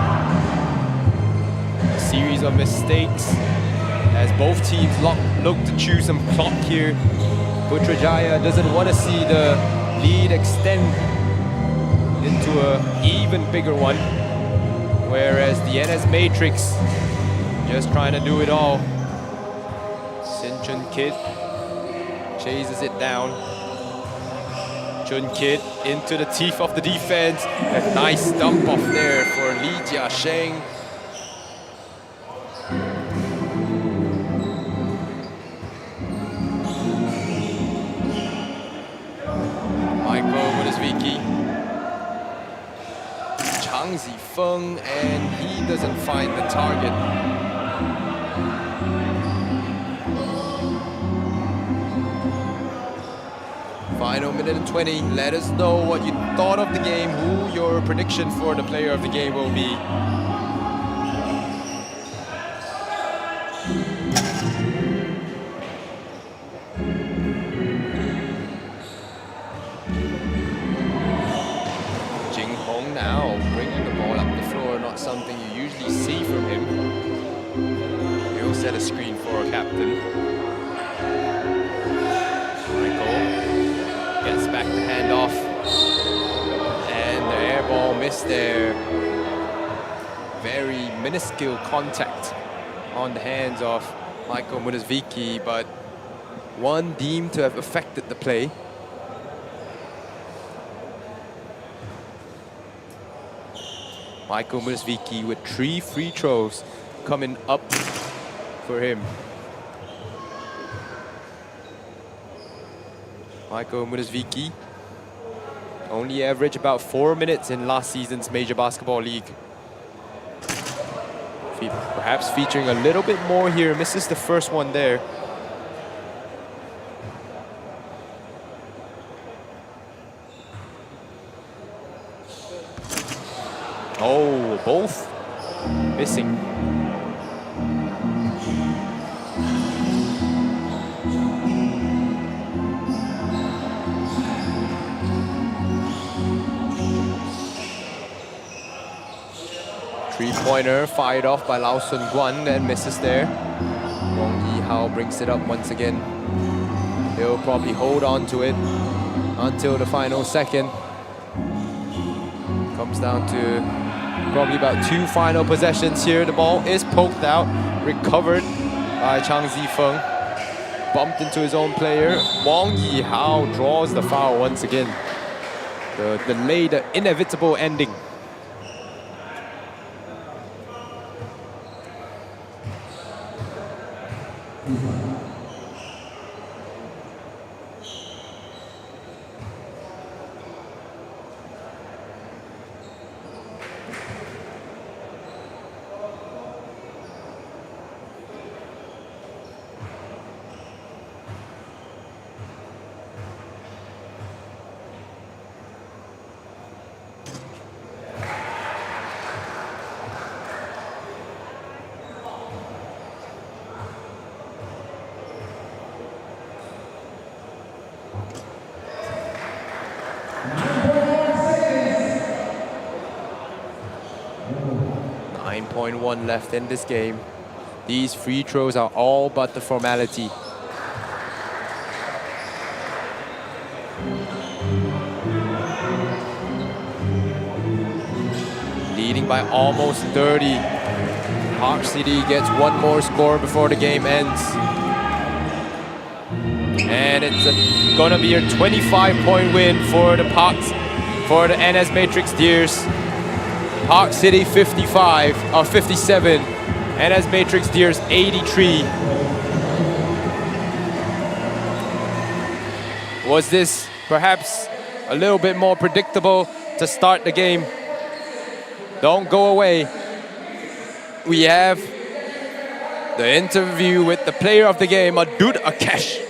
a series of mistakes as both teams look to choose some clock here. Putrajaya doesn't want to see the lead extend into an even bigger one, whereas the NS Matrix just trying to do it all. Sinchun Kid chases it down. Chun Kid into the teeth of the defense. A nice dump off there for Li Jiasheng. Michael Munisviki. Chang Zifeng, and he doesn't find the target. Final minute and 20. Let us know what you thought of the game, who your prediction for the player of the game will be. Jing Hong now bringing the ball up the floor, not something you usually see from him. He'll set a screen for a captain. Gets back the handoff, and the air ball missed there. Very minuscule contact on the hands of Michael Munisviki, but one deemed to have affected the play. Michael Munisviki with 3 free throws coming up for him. Michael Munisviki Only averaged about 4 minutes in last season's Major Basketball League. Perhaps featuring a little bit more here. Misses the first one there. Oh, both missing. Three-pointer fired off by Lau Sun Guan and misses there. Wong Yi-hao brings it up once again. He'll probably hold on to it until the final second. Comes down to probably about 2 final possessions here. The ball is poked out, recovered by Chang Zifeng. Bumped into his own player. Wong Yi-hao draws the foul once again. The delay, the inevitable ending. .1 left in this game. These free throws are all but the formality. Leading by almost 30. Park City gets one more score before the game ends. And it's gonna be a 25-point win for the NS Matrix Deers. Park City 55 or 57, NS Matrix Deers 83. Was this perhaps a little bit more predictable to start the game? Don't go away. We have the interview with the player of the game, Adud Akash,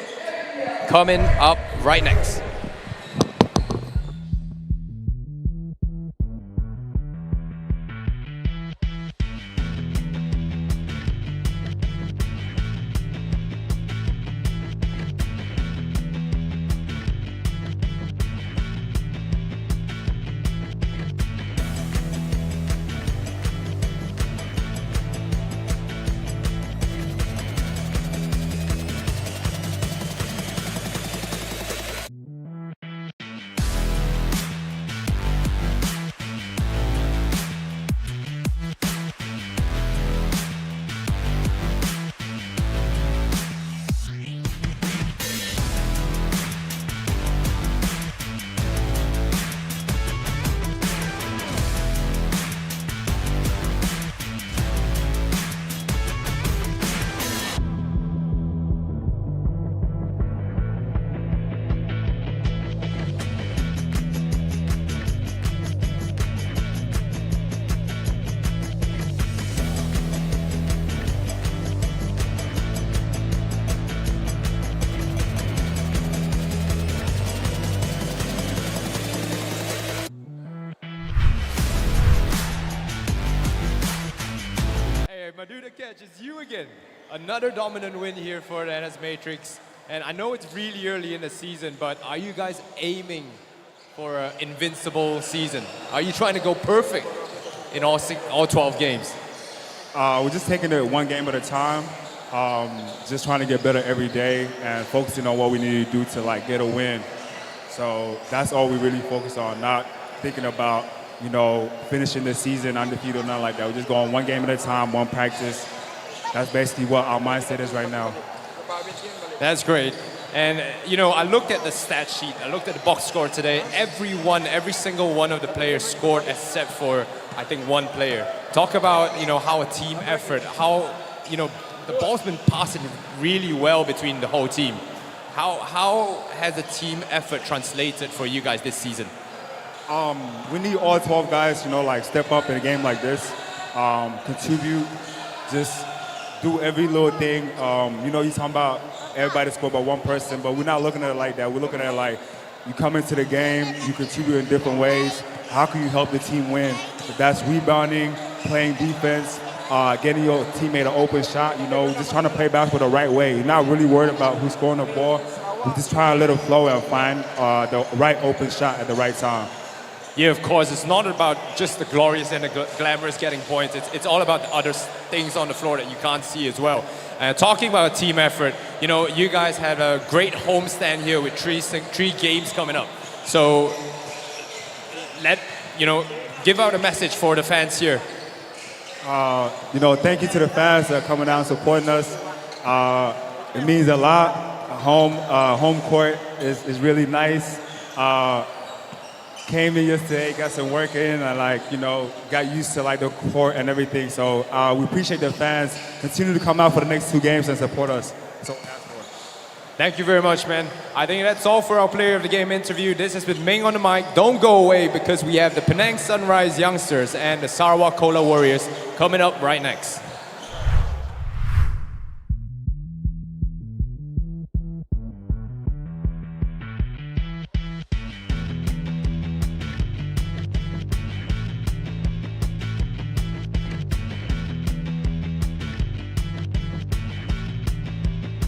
coming up right next. Catch, it's you again. Another dominant win here for the NS Matrix. And I know it's really early in the season, but are you guys aiming for an invincible season? Are you trying to go perfect in all 12 games? We're just taking it one game at a time. Just trying to get better every day and focusing on what we need to do to get a win. So that's all we really focus on, not thinking about finishing the season undefeated or nothing like that. We're just going one game at a time, one practice. That's basically what our mindset is right now. That's great. And, I looked at the stat sheet. I looked at the box score today. Every single one of the players scored except for, I think, one player. Talk about, how a team effort, how, the ball's been passing really well between the whole team. How has the team effort translated for you guys this season? We need all 12 guys, like step up in a game like this, contribute, just do every little thing. You're talking about everybody score by one person, but we're not looking at it like that. We're looking at it like you come into the game, you contribute in different ways. How can you help the team win? If that's rebounding, playing defense, getting your teammate an open shot, just trying to play basketball the right way. You're not really worried about who's scoring the ball. We're just trying to let it flow and find the right open shot at the right time. Yeah, of course, it's not about just the glorious and the glamorous getting points. It's all about the other things on the floor that you can't see as well. Talking about team effort, you guys had a great homestand here with three games coming up. So give out a message for the fans here. Thank you to the fans that are coming out and supporting us. It means a lot. Home court is really nice. Came in yesterday, got some work in, and got used to the court and everything. So we appreciate the fans. Continue to come out for the next 2 games and support us. So Thank you very much, man. I think that's all for our Player of the Game interview. This has been Ming on the mic. Don't go away because we have the Penang Sunrise Youngsters and the Sarawak Cola Warriors coming up right next.